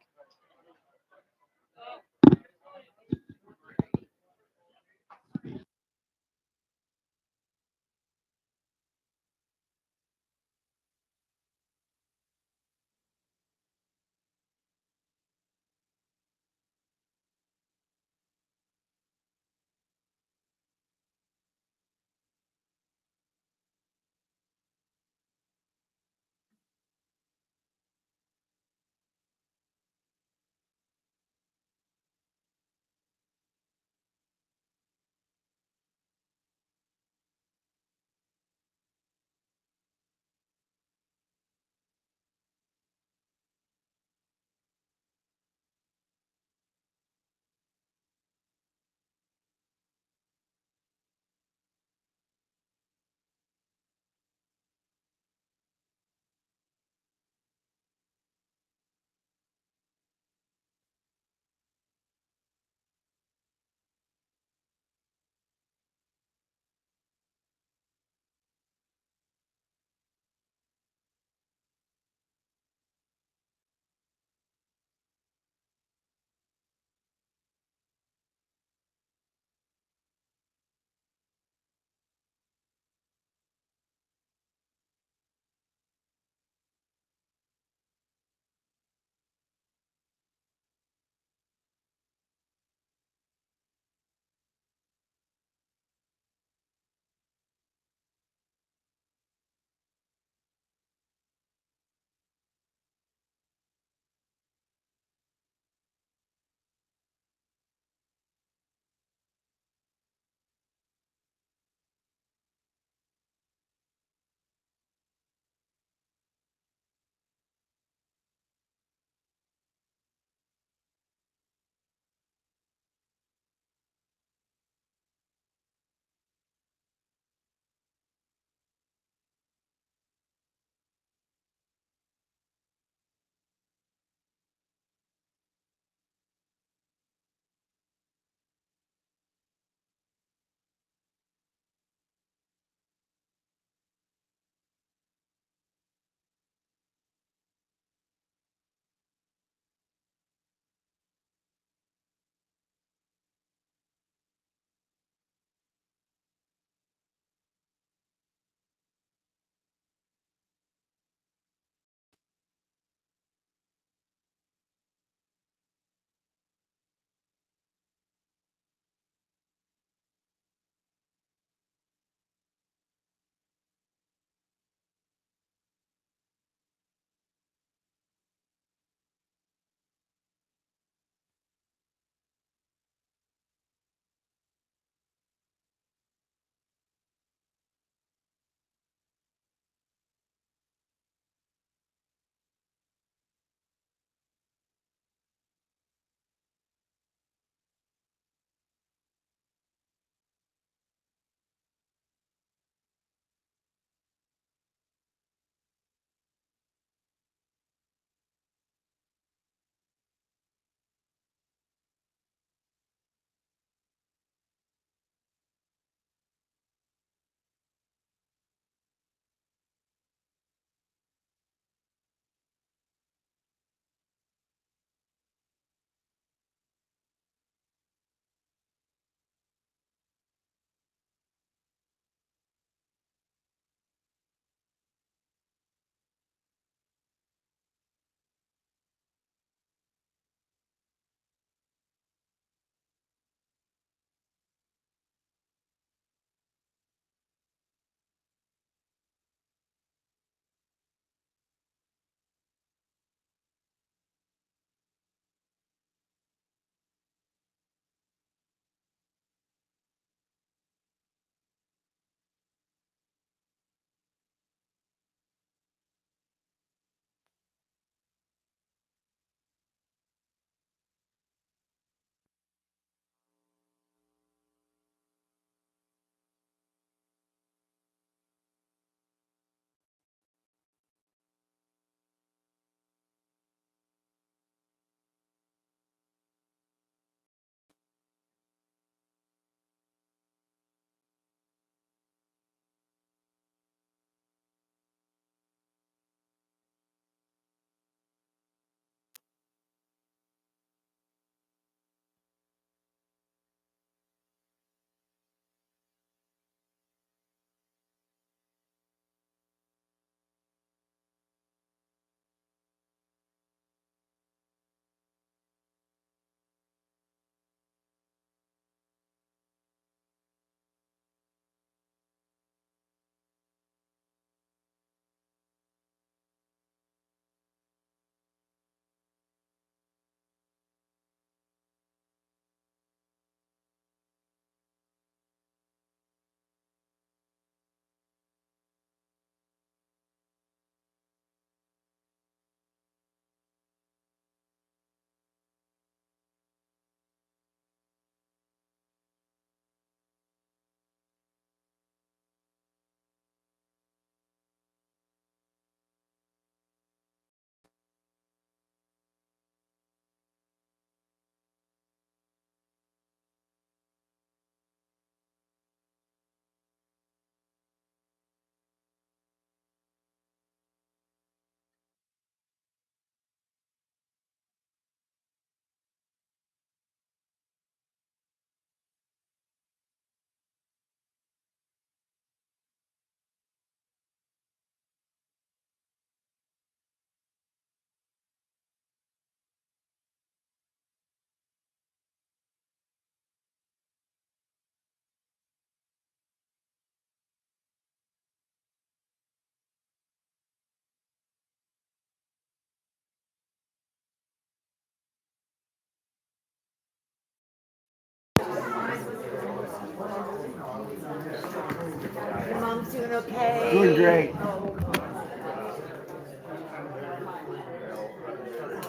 Doing okay? Doing great.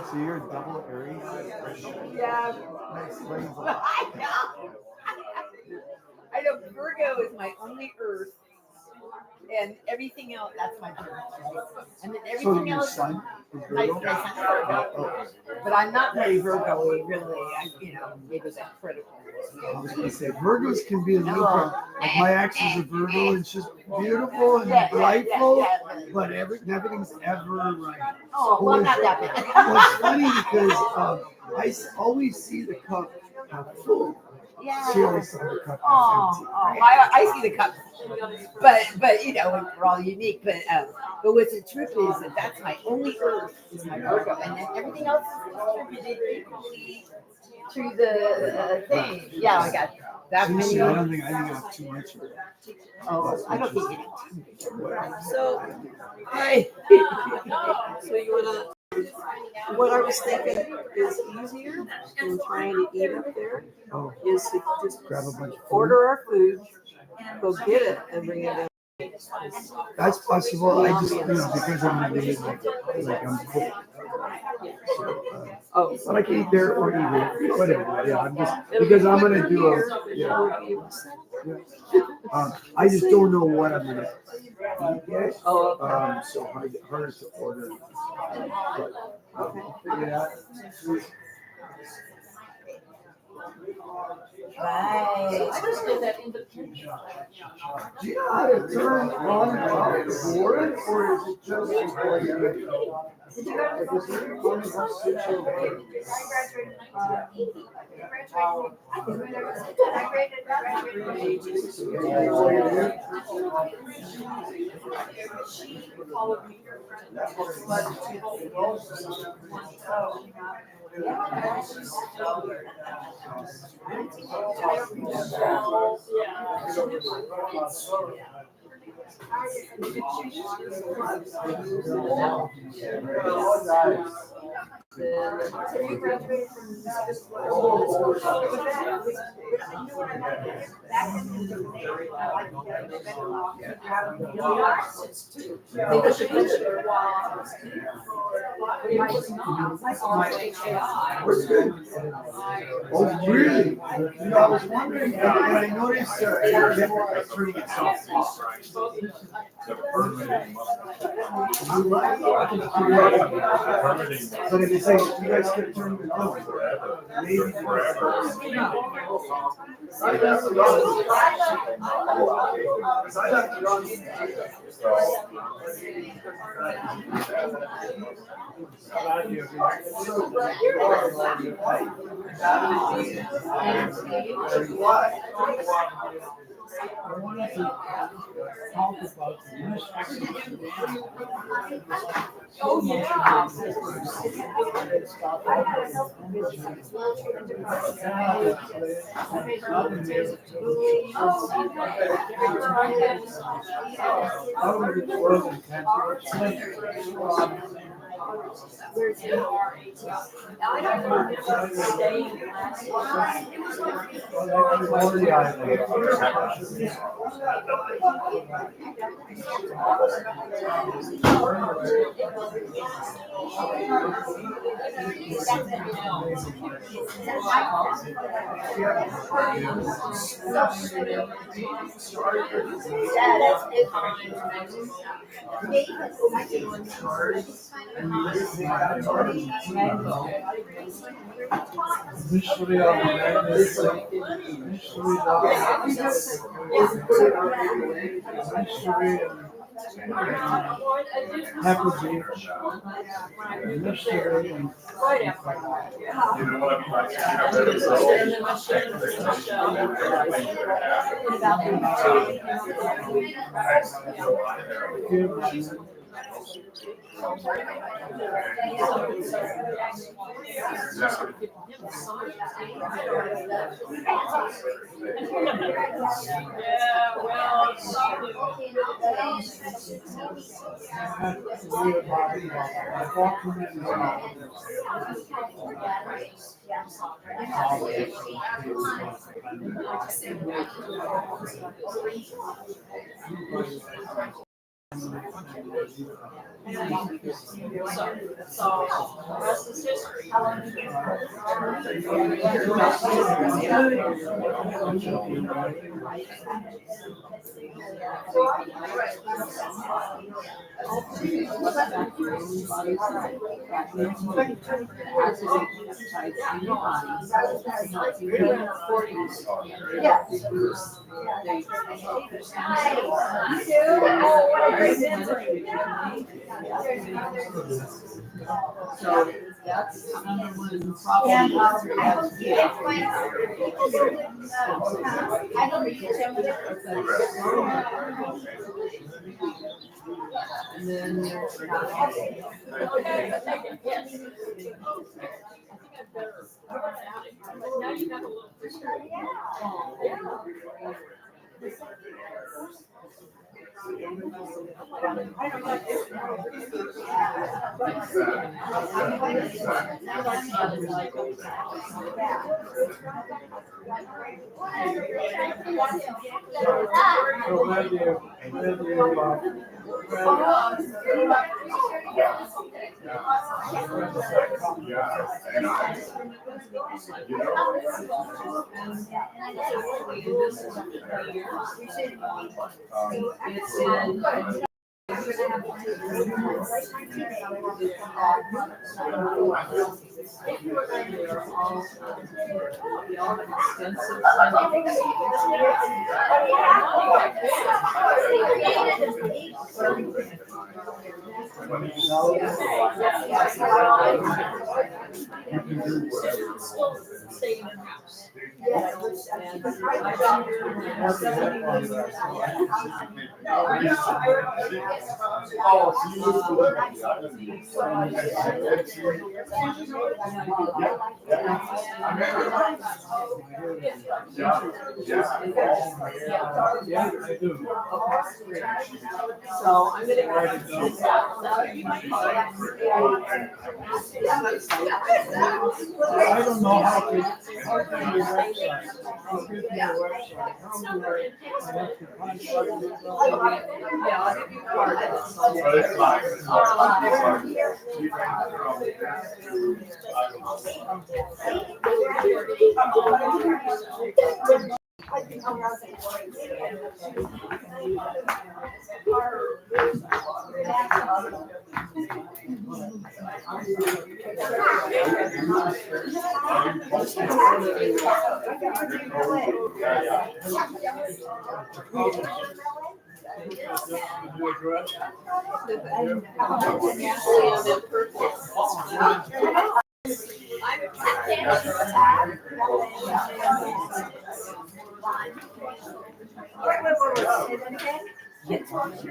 So you're a double Aries? Yeah. That explains a I lot. know. I know Virgo is my only Earth, and everything else, that's my birth. And then So everything your else, son is my Virgo? son's Virgo. But I'm not very Virgo-y, really. Maybe that's critical. I was gonna say Virgos can be a little bit. Like my ex is a Virgo, and she's beautiful and delightful, but nothing's ever right. Oh, well, I'm not that bad. Well, it's funny because always see the cup half full. Yeah. She always saw the cup half Oh, empty. I see the cup, but we're all unique. But what's the truth is that that's my only Earth is my Virgo, and then everything else is distributed equally through the thing. Yeah, I got that many. See, I think I have too much of it. Oh, I don't think you do. So, hi. So you wanna? What I was thinking is easier than trying to eat up there is to just Grab a bunch of food. order our food, go get it, and bring it in. That's possible. I just, because I'm gonna be like I'm cooked. So, but I can eat there or eat here, whatever. Yeah, I'm just because I'm gonna do I just don't know what I'm gonna eat yet. So harder to order. Figure it out. Right. Do you know how to turn on and off the board, or is it just before you get it? Oh, really? I was wondering, and I noticed it turning itself off. But if it's like you guys can turn it on, maybe I wanted to talk about Oh, yeah. So that's another one of the problems. And then there's So I'm going to I don't know how to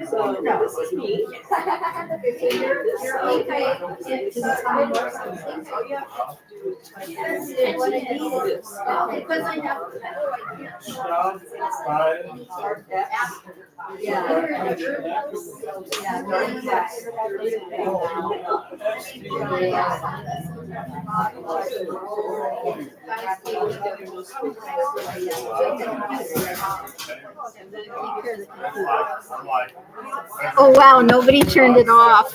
So this is me. Oh, wow, nobody turned it off.